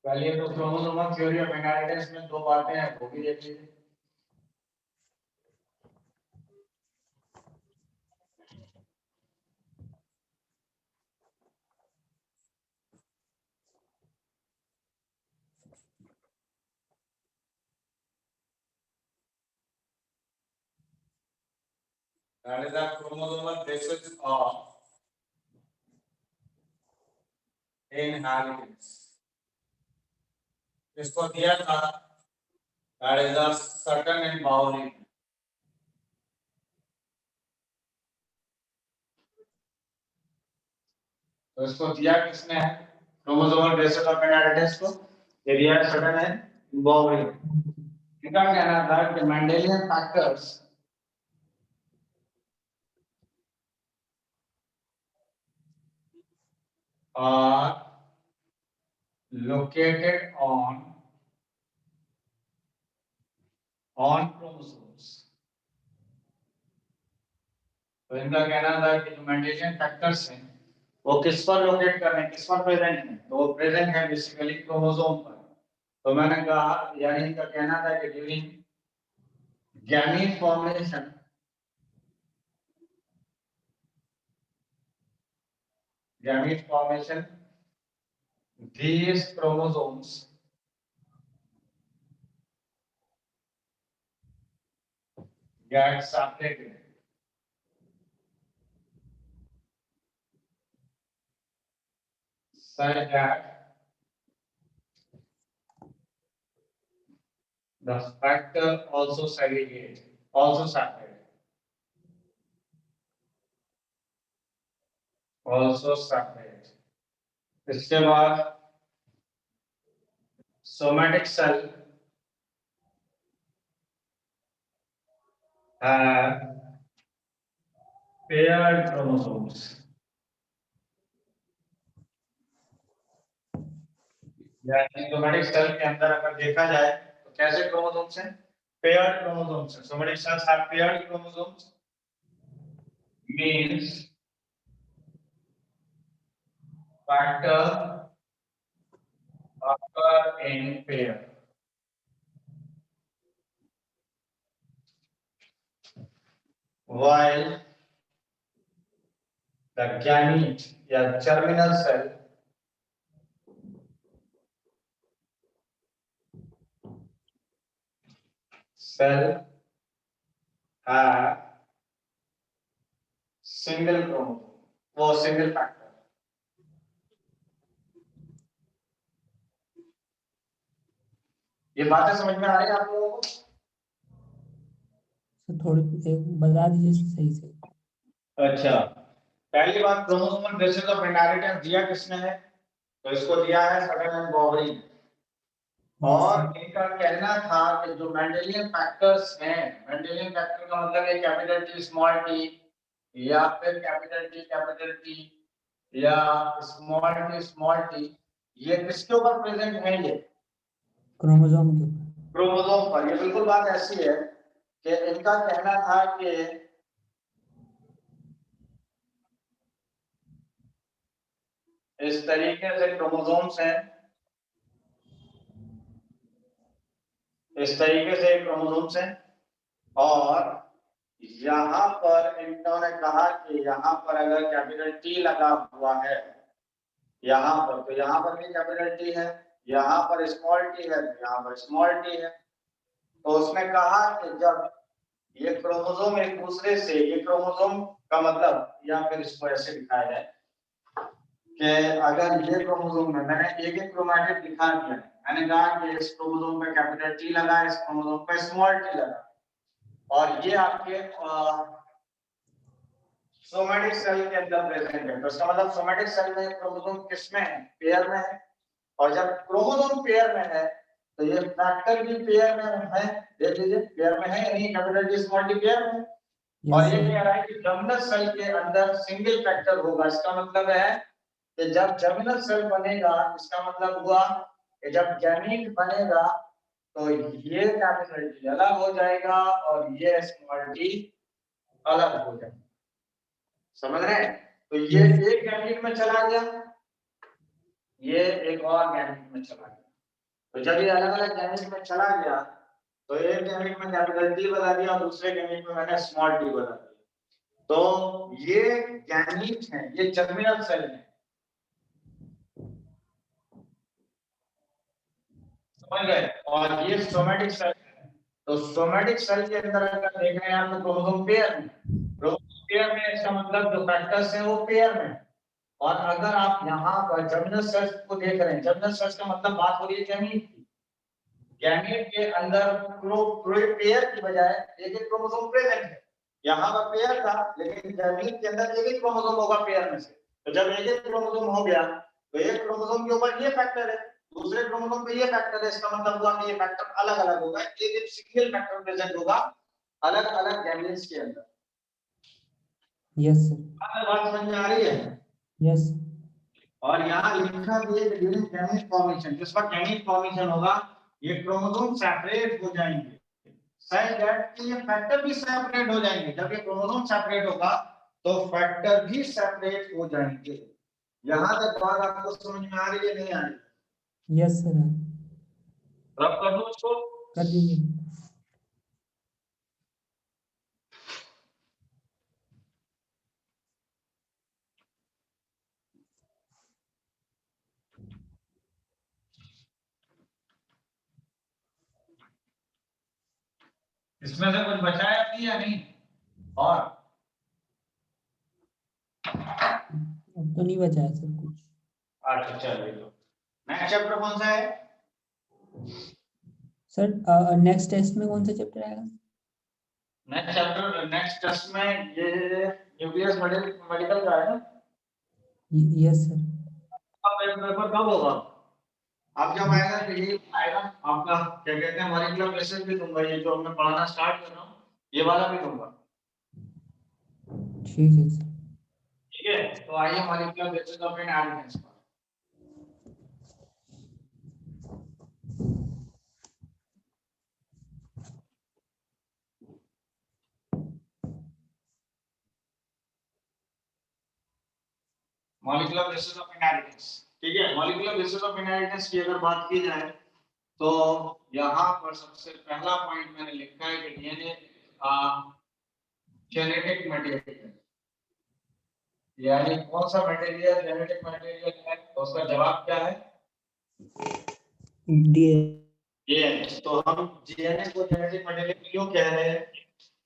पहले तो क्रोमोसोमल थ्योरी ऑफ इनहेरिटेंस में दो बातें हैं, वो भी देख लीजिए। That is the chromosomal basis of inheritance. इसको दिया था that is the Sutton and Bowley. तो इसको दिया किसने है? क्रोमोसोमल बेसिस ऑफ इनहेरिटेंस को ये दिया सटन है बाउली। इनका कहना था कि Mendelian factors are located on chromosomes. तो इनका कहना था कि जो मेंडेलियन फैक्टर्स हैं वो किस पर लोकेट करने, किस पर प्रेजेंट है? तो वो प्रेजेंट है बेसिकली क्रोमोसोम पर। तो मैंने कहा, यानी इनका कहना था कि during gamete formation these chromosomes get separated such that the factor also segregate, also separate, also separate. इसके बाद somatic cell have paired chromosomes. यानी सोमेटिक सेल के अंदर अगर देखा जाए तो कैसे क्रोमोसोम्स हैं? पेयर्ड क्रोमोसोम्स हैं। Somatic cells have paired chromosomes means factor occur in pair. While the gamete या germinal cell have single chromosome, वो single factor। ये बातें समझ में आ रही है आप लोगों को? सर थोड़ी एक बता दीजिए सही से। अच्छा, पहली बात क्रोमोसोमल बेसिस ऑफ इनहेरिटेंस दिया किसने है? तो इसको दिया है सटन एंड बॉवरी। और इनका कहना था कि जो मेंडेलियन फैक्टर्स हैं, मेंडेलियन फैक्टर का मतलब है कैपिटल टी स्मॉल टी या फिर कैपिटल टी या स्मॉल टी, ये किसके ऊपर प्रेजेंट है? ये क्रोमोसोम के ऊपर। क्रोमोसोम पर। ये बिल्कुल बात ऐसी है कि इनका कहना था कि इस तरीके से क्रोमोसोम्स हैं, इस तरीके से क्रोमोसोम्स हैं और यहाँ पर इन्होंने कहा कि यहाँ पर अगर कैपिटल टी लगा हुआ है यहाँ पर, तो यहाँ पर भी कैपिटल टी है, यहाँ पर स्मॉल टी है, यहाँ पर स्मॉल टी है। तो उसने कहा कि जब ये क्रोमोसोम एक दूसरे से, ये क्रोमोसोम का मतलब, या फिर इसको ऐसे दिखाया जाए कि अगर ये क्रोमोसोम में मैंने एक एक क्रोमैटिड दिखा दिया, मैंने कहा कि इस क्रोमोसोम पे कैपिटल टी लगा, इस क्रोमोसोम पे स्मॉल टी लगा, और ये आपके सोमैटिक सेल के अंदर प्रेजेंट है, तो इसका मतलब सोमैटिक सेल में क्रोमोसोम किसमें है? पेयर में है। और जब क्रोमोसोम पेयर में है तो ये फैक्टर भी पेयर में है, देख लीजिए पेयर में है, यानी capital T small T pair में। और ये कह रहा है कि जर्मिनल सेल के अंदर सिंगल फैक्टर होगा। इसका मतलब है कि जब जर्मिनल सेल बनेगा, इसका मतलब हुआ कि जब गैमीट बनेगा तो ये कैपिटल टी अलग हो जाएगा और ये स्मॉल टी अलग हो जाएगा। समझ रहे हैं? तो ये एक गैमीट में चला गया, ये एक और गैमीट में चला गया। तो जब ये अलग अलग गैमीट में चला गया तो एक गैमीट में कैपिटल टी बना दिया और दूसरे गैमीट में मैंने स्मॉल टी बना दिया। तो ये गैमीट है, ये जर्मिनल सेल है, समझ गए? और ये सोमैटिक सेल है। तो सोमैटिक सेल के अंदर अगर देख रहे हैं आप तो क्रोमोसोम पेयर में, क्रोमोसोम पेयर में इसका मतलब जो फैक्टर्स हैं वो पेयर में। और अगर आप यहाँ पर जर्मिनल सेल्स को देख रहे हैं, जर्मिनल सेल्स का मतलब बात हो रही है गैमीट की। गैमीट के अंदर पेयर की बजाय एक एक क्रोमोसोम प्रेजेंट है। यहाँ पर पेयर था, लेकिन गैमीट के अंदर एक एक क्रोमोसोम होगा पेयर में से। तो जब एक एक क्रोमोसोम हो गया तो एक क्रोमोसोम के ऊपर ये फैक्टर है, दूसरे क्रोमोसोम पे ये फैक्टर है, इसका मतलब हुआ कि ये फैक्टर अलग अलग होगा, एक एक सिंगल फैक्टर प्रेजेंट होगा अलग अलग गैमीट्स के अंदर। Yes sir. बात समझ में आ रही है? यस। और यहाँ लिखा भी है ड्यूरिंग गैमीट फॉर्मेशन, जिस वक्त गैमीट फॉर्मेशन होगा ये क्रोमोसोम सेपरेट हो जाएंगे, सच दैट कि ये फैक्टर भी सेपरेट हो जाएंगे। जब ये क्रोमोसोम सेपरेट होगा तो फैक्टर भी सेपरेट हो जाएंगे। यहाँ तक बात आपको समझ में आ रही है नहीं आ रही? Yes sir. रब कर दो इसको, कर दीजिए। इसमें से कुछ बचा है अभी या नहीं? और अब तो नहीं बचा है सर कुछ। अच्छा चलिए, तो नेक्स्ट चैप्टर कौन सा है सर? नेक्स्ट टेस्ट में कौन सा चैप्टर आएगा? Next chapter? नेक्स्ट टेस्ट में ये न्यूक्लियस मेडिकल का है ना? Yes sir. पेपर कब होगा? आप जब आएगा तो ये आएगा आपका, क्या कहते हैं, मॉलिक्यूलर बेसिस भी दूंगा, ये जो मैं पढ़ाना स्टार्ट कर रहा हूँ ये वाला भी दूंगा। ठीक है सर। ठीक है, तो आइए मॉलिक्यूलर बेसिस ऑफ इनहेरिटेंस पर। मॉलिक्यूलर बेसिस ऑफ इनहेरिटेंस, ठीक है। मॉलिक्यूलर बेसिस ऑफ इनहेरिटेंस की अगर बात की जाए तो यहाँ पर सबसे पहला पॉइंट मैंने लिखा है कि डीएनए जेनेटिक मटेरियल, यानी कौन सा मटेरियल जेनेटिक मटेरियल है, तो उसका जवाब क्या है? डीएनए। तो हम डीएनए को जेनेटिक मटेरियल क्यों कह रहे हैं?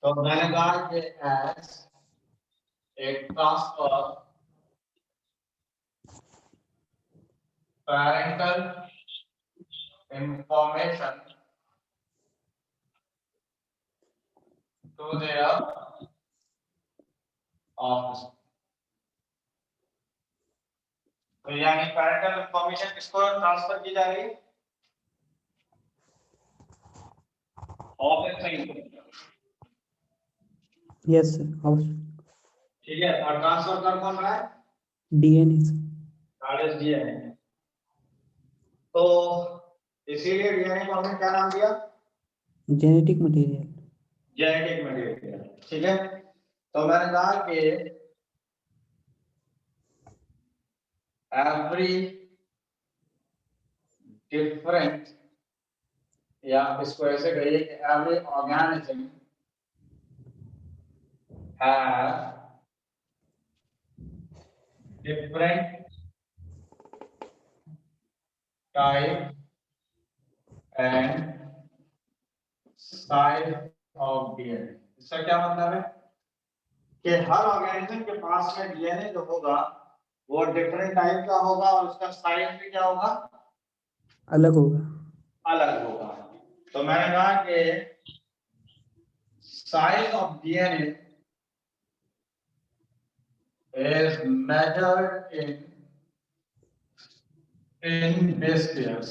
तो मैंने कहा कि as a transfer parental information to their offspring। तो यानी पैरेंटल इंफॉर्मेशन किसको ट्रांसफर की जा रही है? ऑफस्प्रिंग को। Yes sir. ठीक है, और ट्रांसफर कर कौन रहा है? DNA sir. That is DNA. तो इसीलिए डीएनए को हमने क्या नाम दिया? Genetic material. जेनेटिक मटेरियल, ठीक है। तो मैंने कहा कि एवरी डिफरेंट, या इसको ऐसे कहिए कि every organism have different type and size of DNA. इसका क्या मतलब है कि हर ऑर्गेनिज्म के पास में डीएनए जो होगा वो डिफरेंट टाइप का होगा और उसका साइज भी क्या होगा, अलग होगा। अलग होगा। तो मैंने कहा कि size of DNA is measured in base pairs,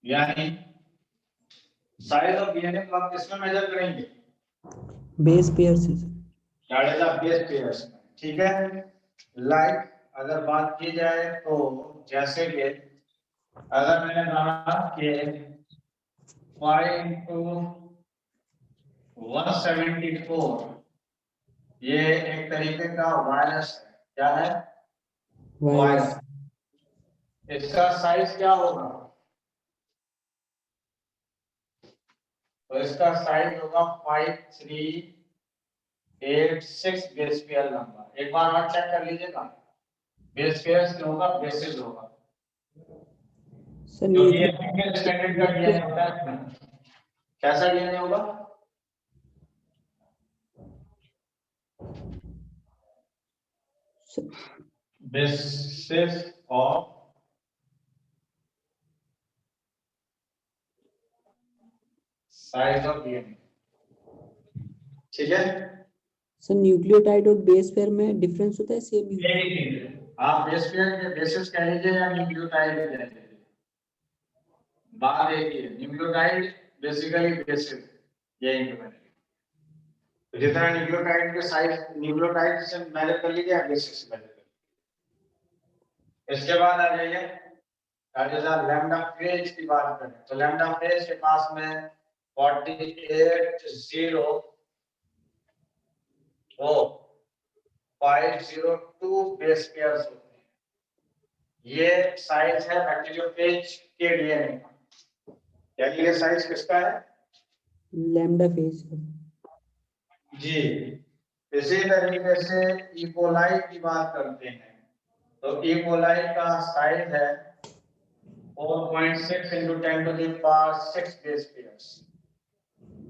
यानी साइज ऑफ डीएनए को आप किसमें मेजर करेंगे, बेस पेयर से। That is the base pairs. ठीक है, लाइक अगर बात की जाए तो जैसे कि अगर मैंने कहा कि 5 into 174 ये एक तरीके का वायरस है। क्या है, वायरस। इसका साइज क्या होगा, तो इसका साइज होगा 5386 बेस पेयर नंबर। एक बार और चेक कर लीजिएगा, बेस पेयर से होगा, बेसिस होगा, सर क्योंकि ये सिंगल स्टैंडर्ड का डीएनए होता है। कैसा डीएनए होगा, basis of size of DNA. ठीक है, सर न्यूक्लियोटाइड और बेस पेयर में डिफरेंस होता है, सेम ही होता है? यही चीज है। आप बेस पेयर के बेसिस कह लीजिए या न्यूक्लियोटाइड कह लीजिए, बात एक ही है। न्यूक्लियोटाइड बेसिकली बेसिस यही है। तो जितना न्यूक्लियोटाइड के साइज न्यूक्लियोटाइड से मेजर कर लीजिए, बेसिस से मेजर कर लीजिए। इसके बाद आ जाइए लैम्डा फेज की बात करें तो लैम्डा फेज के पास में 502 बेस पेयर्स होते हैं। ये साइज है बैक्टीरियोफेज के डीएनए का। यानी ये साइज किसका है, लैम्डा फेज। जी। इसी तरीके से इकोलाई की बात करते हैं तो इकोलाई का साइज है 4.6 into 10 to the power 6 base pairs.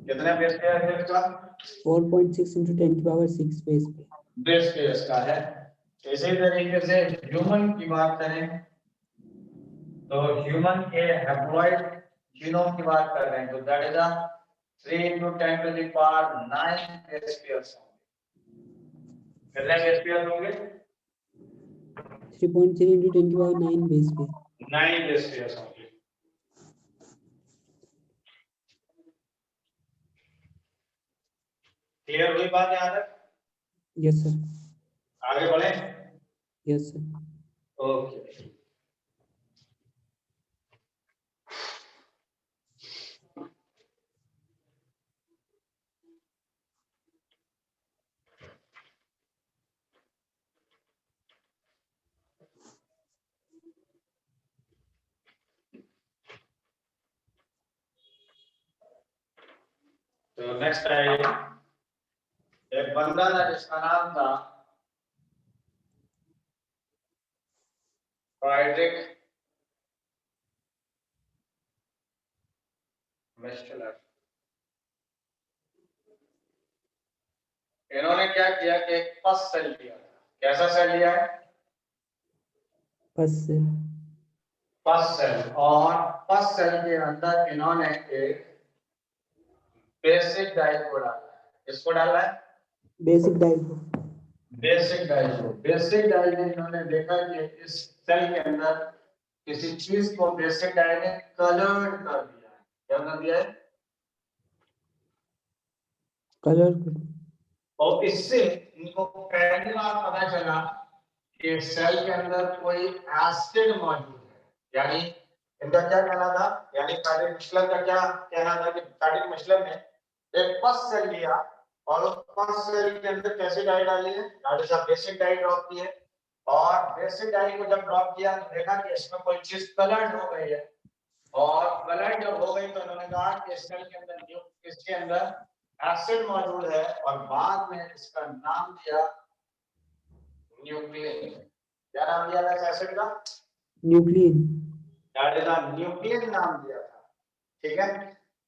कितने बेस पेयर है इसका, 4.6 into 10 की पावर 6 बेस पेयर्स का है। इसी तरीके से ह्यूमन की बात करें तो ह्यूमन के हैप्लॉइड जीनोम की बात कर रहे हैं तो that is 3 into 10 to the power 9 base pairs होंगे। कितने बेस पेयर्स होंगे, 3.3 into 10 की power 9 base pair. 9 base pairs होंगे। क्लियर हुई बात यहाँ तक? Yes sir. आगे बढ़े? Yes sir. ओके। तो नेक्स्ट है एक बंदा था जिसका नाम था फ्राइड्रिक मिस्टलर। इन्होंने क्या किया कि एक पस सेल लिया। कैसा सेल लिया है, पस सेल। पस सेल। और पस सेल के अंदर इन्होंने एक बेसिक डाई को डाला। इसको डाला है बेसिक डाई। बेसिक डाई को। बेसिक डाई में इन्होंने देखा कि इस सेल के अंदर किसी चीज को बेसिक डाई ने कलर्ड कर दिया है। क्या कर दिया है, कलर। और इससे इनको पहली बार पता चला कि सेल के अंदर कोई एसिड मौजूद है। यानी इनका क्या कहना था, यानी फ्रेडरिक मिशलर का क्या कहना था कि फ्रेडरिक मिशलर ने एक पस सेल लिया और उस पस सेल के अंदर कैसे डाई डाली है, that is a basic dye drop की है। और बेसिक डाई को जब ड्रॉप किया तो देखा कि इसमें कोई चीज कलर्ड हो गई है। और कलर्ड जब हो गई तो उन्होंने कहा कि सेल के अंदर इसके अंदर एसिड मौजूद है और बाद में इसका नाम दिया न्यूक्लियन। क्या नाम दिया था एसिड का, nucleon. That is a nucleon नाम दिया था, ठीक है। Yes,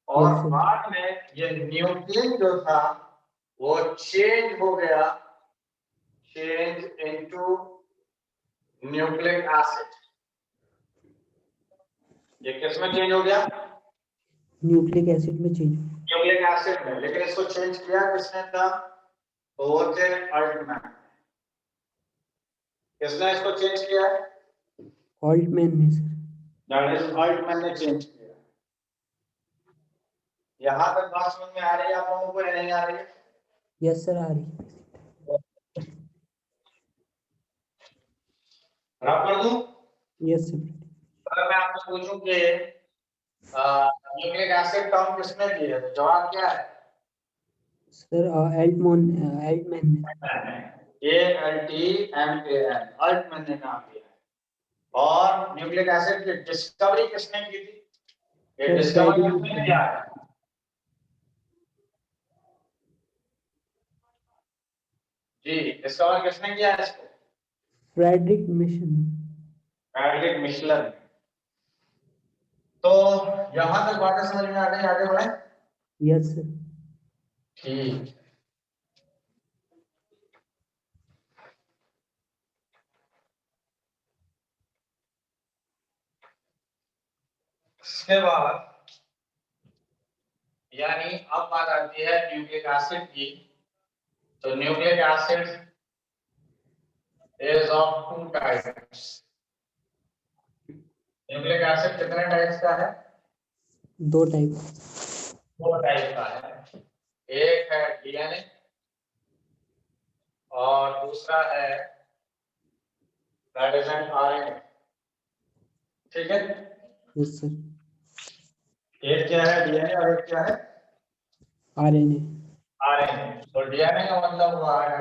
और sir. बाद में ये न्यूक्लियन जो था वो चेंज हो गया, चेंज इनटू न्यूक्लिक एसिड। ये किस में चेंज हो गया? न्यूक्लिक एसिड में चेंज। न्यूक्लिक एसिड में। लेकिन इसको चेंज किया किसने था? तो वो थे अल्टमैन। किसने इसको चेंज किया है? ऑल्टमैन ने सर। दैट इज अल्टमैन ने चेंज किया। यहाँ तक बात समझ में आ रही है आप लोगों को या नहीं आ रही है? यस सर, आ रही है। रब कर दूं? Yes sir. अगर मैं आपसे पूछूं कि न्यूक्लिक एसिड टर्म किसने दी है तो जवाब क्या है? सर अल्टमैन ने। ALTMAN, अल्टमैन ने नाम दिया है। और न्यूक्लिक एसिड की डिस्कवरी किसने की थी? ये सर डिस्कवरी फ्रेडरिक किसने किया है? जी, डिस्कवर किसने किया है इसको? Friedrich Miescher. Friedrich Miescher. तो यहां तक बातें समझ में आ गई, आगे बढ़े? Yes sir. ठीक। इसके बाद यानी अब बात आती है न्यूक्लिक एसिड की। तो nucleic acid is of two types. Nucleic acid कितने टाइप्स का है? 2 टाइप। 2 टाइप का है। एक है डीएनए और दूसरा है दैट इज एन आरएनए, ठीक है। Yes sir. एक क्या है? डीएनए और एक क्या है? आरएनए। आरएनए। तो डीएनए का मतलब हुआ है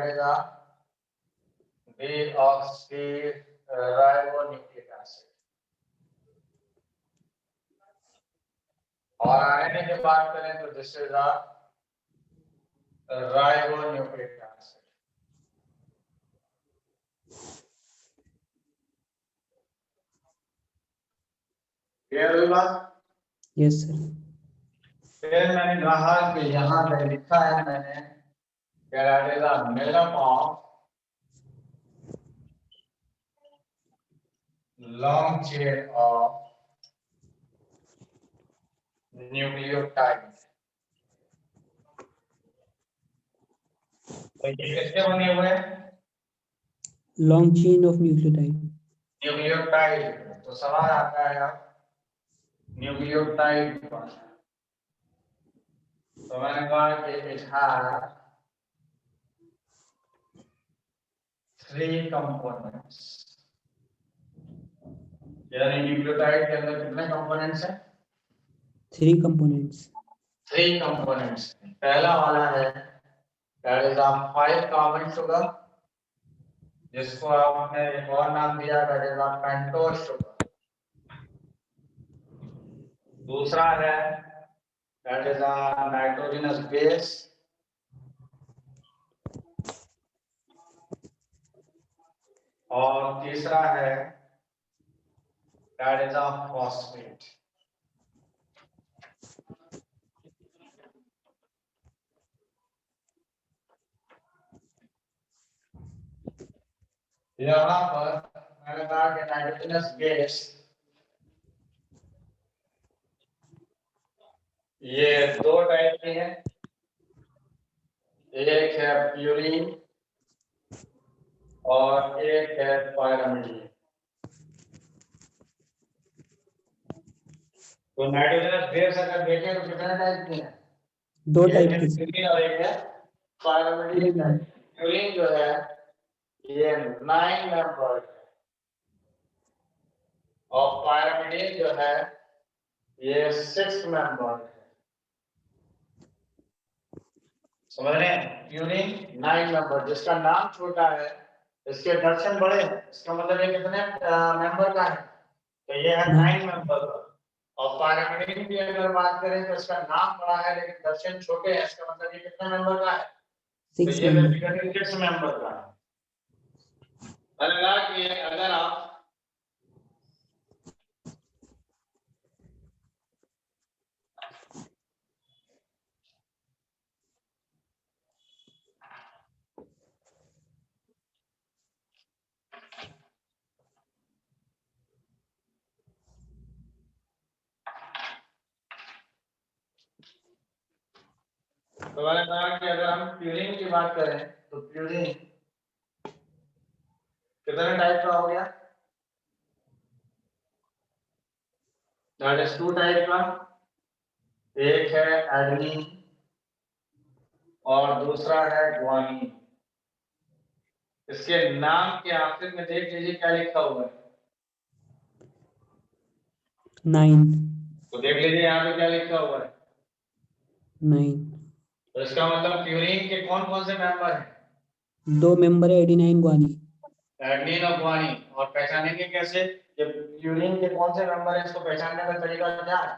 डीऑक्सीराइबोन्यूक्लिक एसिड, और आरएनए की बात करें तो this is a ribonucleic acid. Clear हुई बात? Yes sir. फिर मैंने कहा कि यहाँ पे लिखा है मैंने that is a minimum of long chain of nucleotide। तो ये किसके बने हुए हैं? Long chain of nucleotide. Nucleotide. तो सवाल आता है अब न्यूक्लियोटाइड पर। तो मैंने कहा कि इट हैज 3 कंपोनेंट्स। यानी न्यूक्लियोटाइड के अंदर कितने कंपोनेंट्स हैं? 3 कंपोनेंट्स। 3 कंपोनेंट्स। पहला वाला है that is a 5 carbon sugar, जिसको आपने एक और नाम दिया that is a pentose sugar. दूसरा है that is a nitrogenous base, और तीसरा है दैट इज अ फॉस्फेट। यहाँ पर मैंने कहा कि नाइट्रोजनस गैस ये 2 टाइप की है। एक है प्यूरिन और एक है पायरामिडीन। तो नाइट्रोजनस गैस अगर देखें तो कितने टाइप की है? 2 एक टाइप है की। प्यूरिन और एक है पायरामिडीन। प्यूरिन जो है ये 9 मेंबर और पायरामिडीन जो है ये 6 मेंबर है। समझ रहे हैं? प्यूरिन 9 मेंबर, जिसका नाम छोटा है इसके दर्शन बड़े हैं, इसका मतलब ये कितने मेंबर का है? तो ये है 9 मेंबर का। और पायरामिडीन की अगर बात करें तो इसका नाम बड़ा है लेकिन दर्शन छोटे हैं, इसका मतलब ये कितने मेंबर का है? तो 6 ये मेंबर। बेसिकली 6 मेंबर का है। अगर आप तो मैंने कहा कि अगर हम प्यूरिन की बात करें तो प्यूरिन कितने टाइप का हो गया? दैट इज 2 टाइप का। एक है एडेनिन और दूसरा है ग्वानिन। इसके नाम के आखिर में देख लीजिए क्या लिखा हुआ है। 9 तो देख लीजिए यहाँ पे क्या लिखा हुआ है। 9 तो इसका मतलब प्यूरिन के कौन कौन से मेंबर हैं? 2 मेंबर है एडेनाइन ग्वानिन। एडेनिन और ग्वानिन। और पहचानेंगे कैसे? जब प्यूरिन के कौन से मेंबर हैं इसको पहचानने का तरीका क्या है?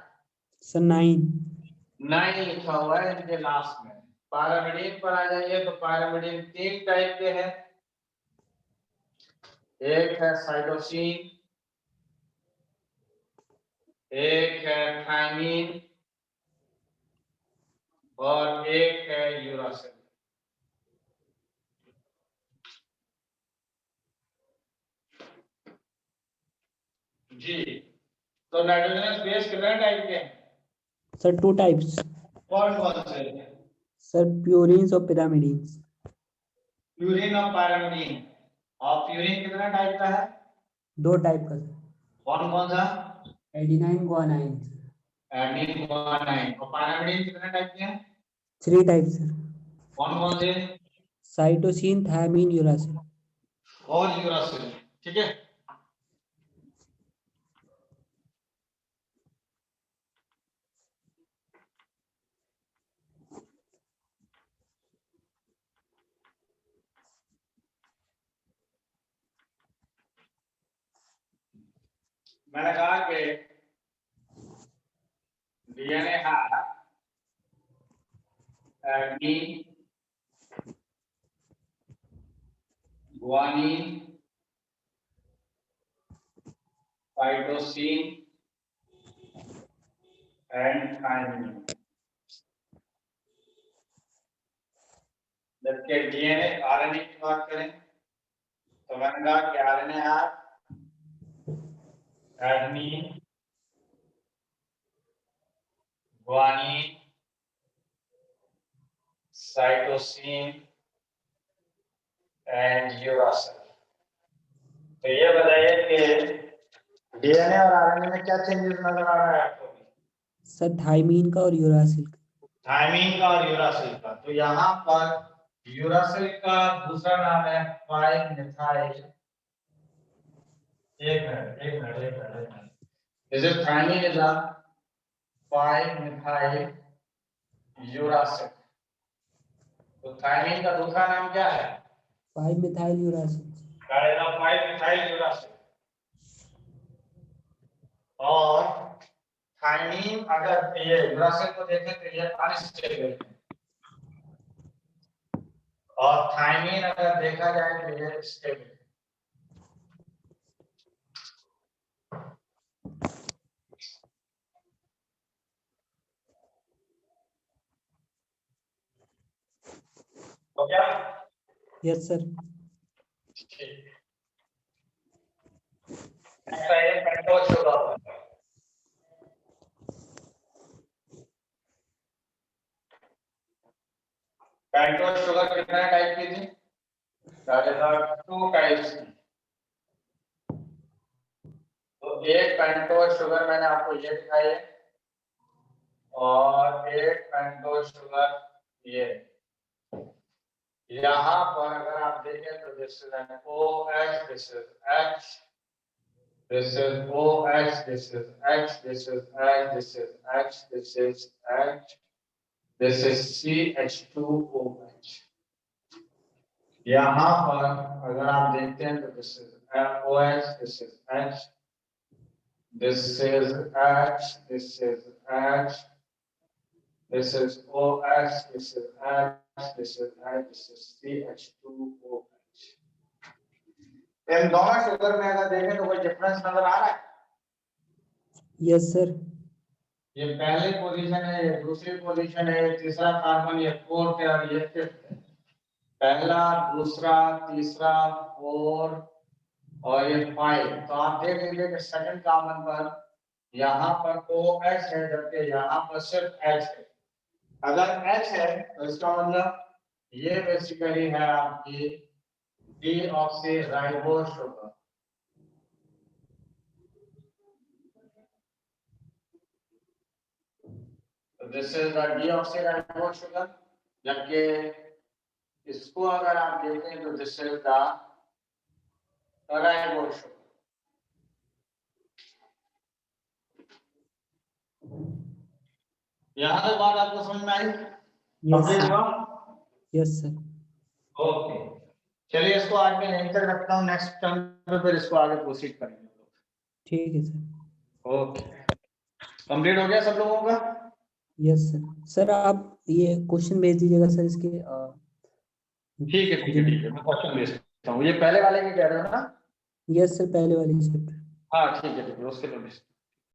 सर 9 लिखा हुआ है इनके लास्ट में। पायरामिडीन पर आ जाइए तो पायरामिडीन 3 टाइप के हैं। एक है साइटोसिन, एक है थायमीन और एक है यूरासिल। जी, तो नाइट्रोजनस बेस कितने टाइप के हैं? Sir 2 types. कौन कौन से? सर प्यूरिन्स और पिरामिडिन्स। प्यूरिन और पायरामिडीन। और प्यूरिन कितने टाइप का है? 2 टाइप का सर। कौन कौन सा? Adenine guanine. Adenine guanine. और पायरामिडीन कितने टाइप के हैं? 3 टाइप सर। कौन कौन से? Cytosine, thymine, uracil. और यूरासिल। ठीक है। मैंने कहा कि डीएनए है adenine, guanine, cytosine and thymine. जबकि डीएनए आरएनए की बात करें तो मैंने कहा कि आरएनए है adenine, guanine, cytosine and uracil. तो ये बताइए कि डीएनए और आरएनए में क्या चेंजेस नजर आ रहा है आपको? सर थायमीन का और यूरासिल का। थायमीन का और यूरासिल का। तो यहाँ पर यूरासिल का दूसरा नाम है 5-मिथाइल। एक minute. This is thymine is a five methyl uracil. तो थायमीन का दूसरा नाम क्या है? 5 मिथाइल यूरासिल। Five methyl uracil. और थायमीन अगर ये यूरासिल को देखें तो ये अनस्टेबल है और थायमीन अगर देखा जाए तो ये स्टेबल है। तो क्या? Yes sir. ऐसा ये पेंटोज शुगर। पेंटोज शुगर कितने टाइप की थी? 2 टाइप्स की। तो एक पेंटोज शुगर मैंने आपको ये दिखाई है और एक पेंटोज शुगर ये। यहाँ पर अगर आप देखें तो this is an OH, this is H, this is OH, this is H, this is H, this is H, this is H, this is CH2OH। यहाँ पर अगर आप देखते हैं तो this is OH, this is H, this is H, this is H, this is OH, this is H, this is H, this is CH2OH। इन दोनों sugar में अगर देखें तो कोई डिफरेंस नजर आ रहा है? Yes sir. ये पहली पोजीशन है, ये दूसरी पोजीशन है, ये तीसरा कार्बन, ये 4th है और ये 5th है। पहला, दूसरा, तीसरा, 4 और ये 5। तो आप देख लीजिए कि सेकंड कार्बन पर यहाँ पर OH है जबकि यहाँ पर सिर्फ H है। अगर H है तो इसका मतलब ये बेसिकली है आपकी deoxyribose sugar. This is the deoxyribose sugar, जबकि इसको अगर आप देखें तो this is the ribose sugar. यहाँ तक बात आपको समझ में आई? Yes sir, yes sir. Okay, चलिए इसको आज मैं यहीं तक रखता हूँ, नेक्स्ट टर्म पे फिर इसको आगे प्रोसीड करेंगे। ठीक है सर। ओके, कंप्लीट हो गया सब लोगों का? Yes sir. सर आप ये क्वेश्चन भेज दीजिएगा सर इसके ठीक है ठीक है ठीक है, मैं क्वेश्चन भेजता हूँ। ये पहले वाले के कह रहे हो ना? यस सर, पहले वाली चैप्टर। हाँ ठीक है उसके लिए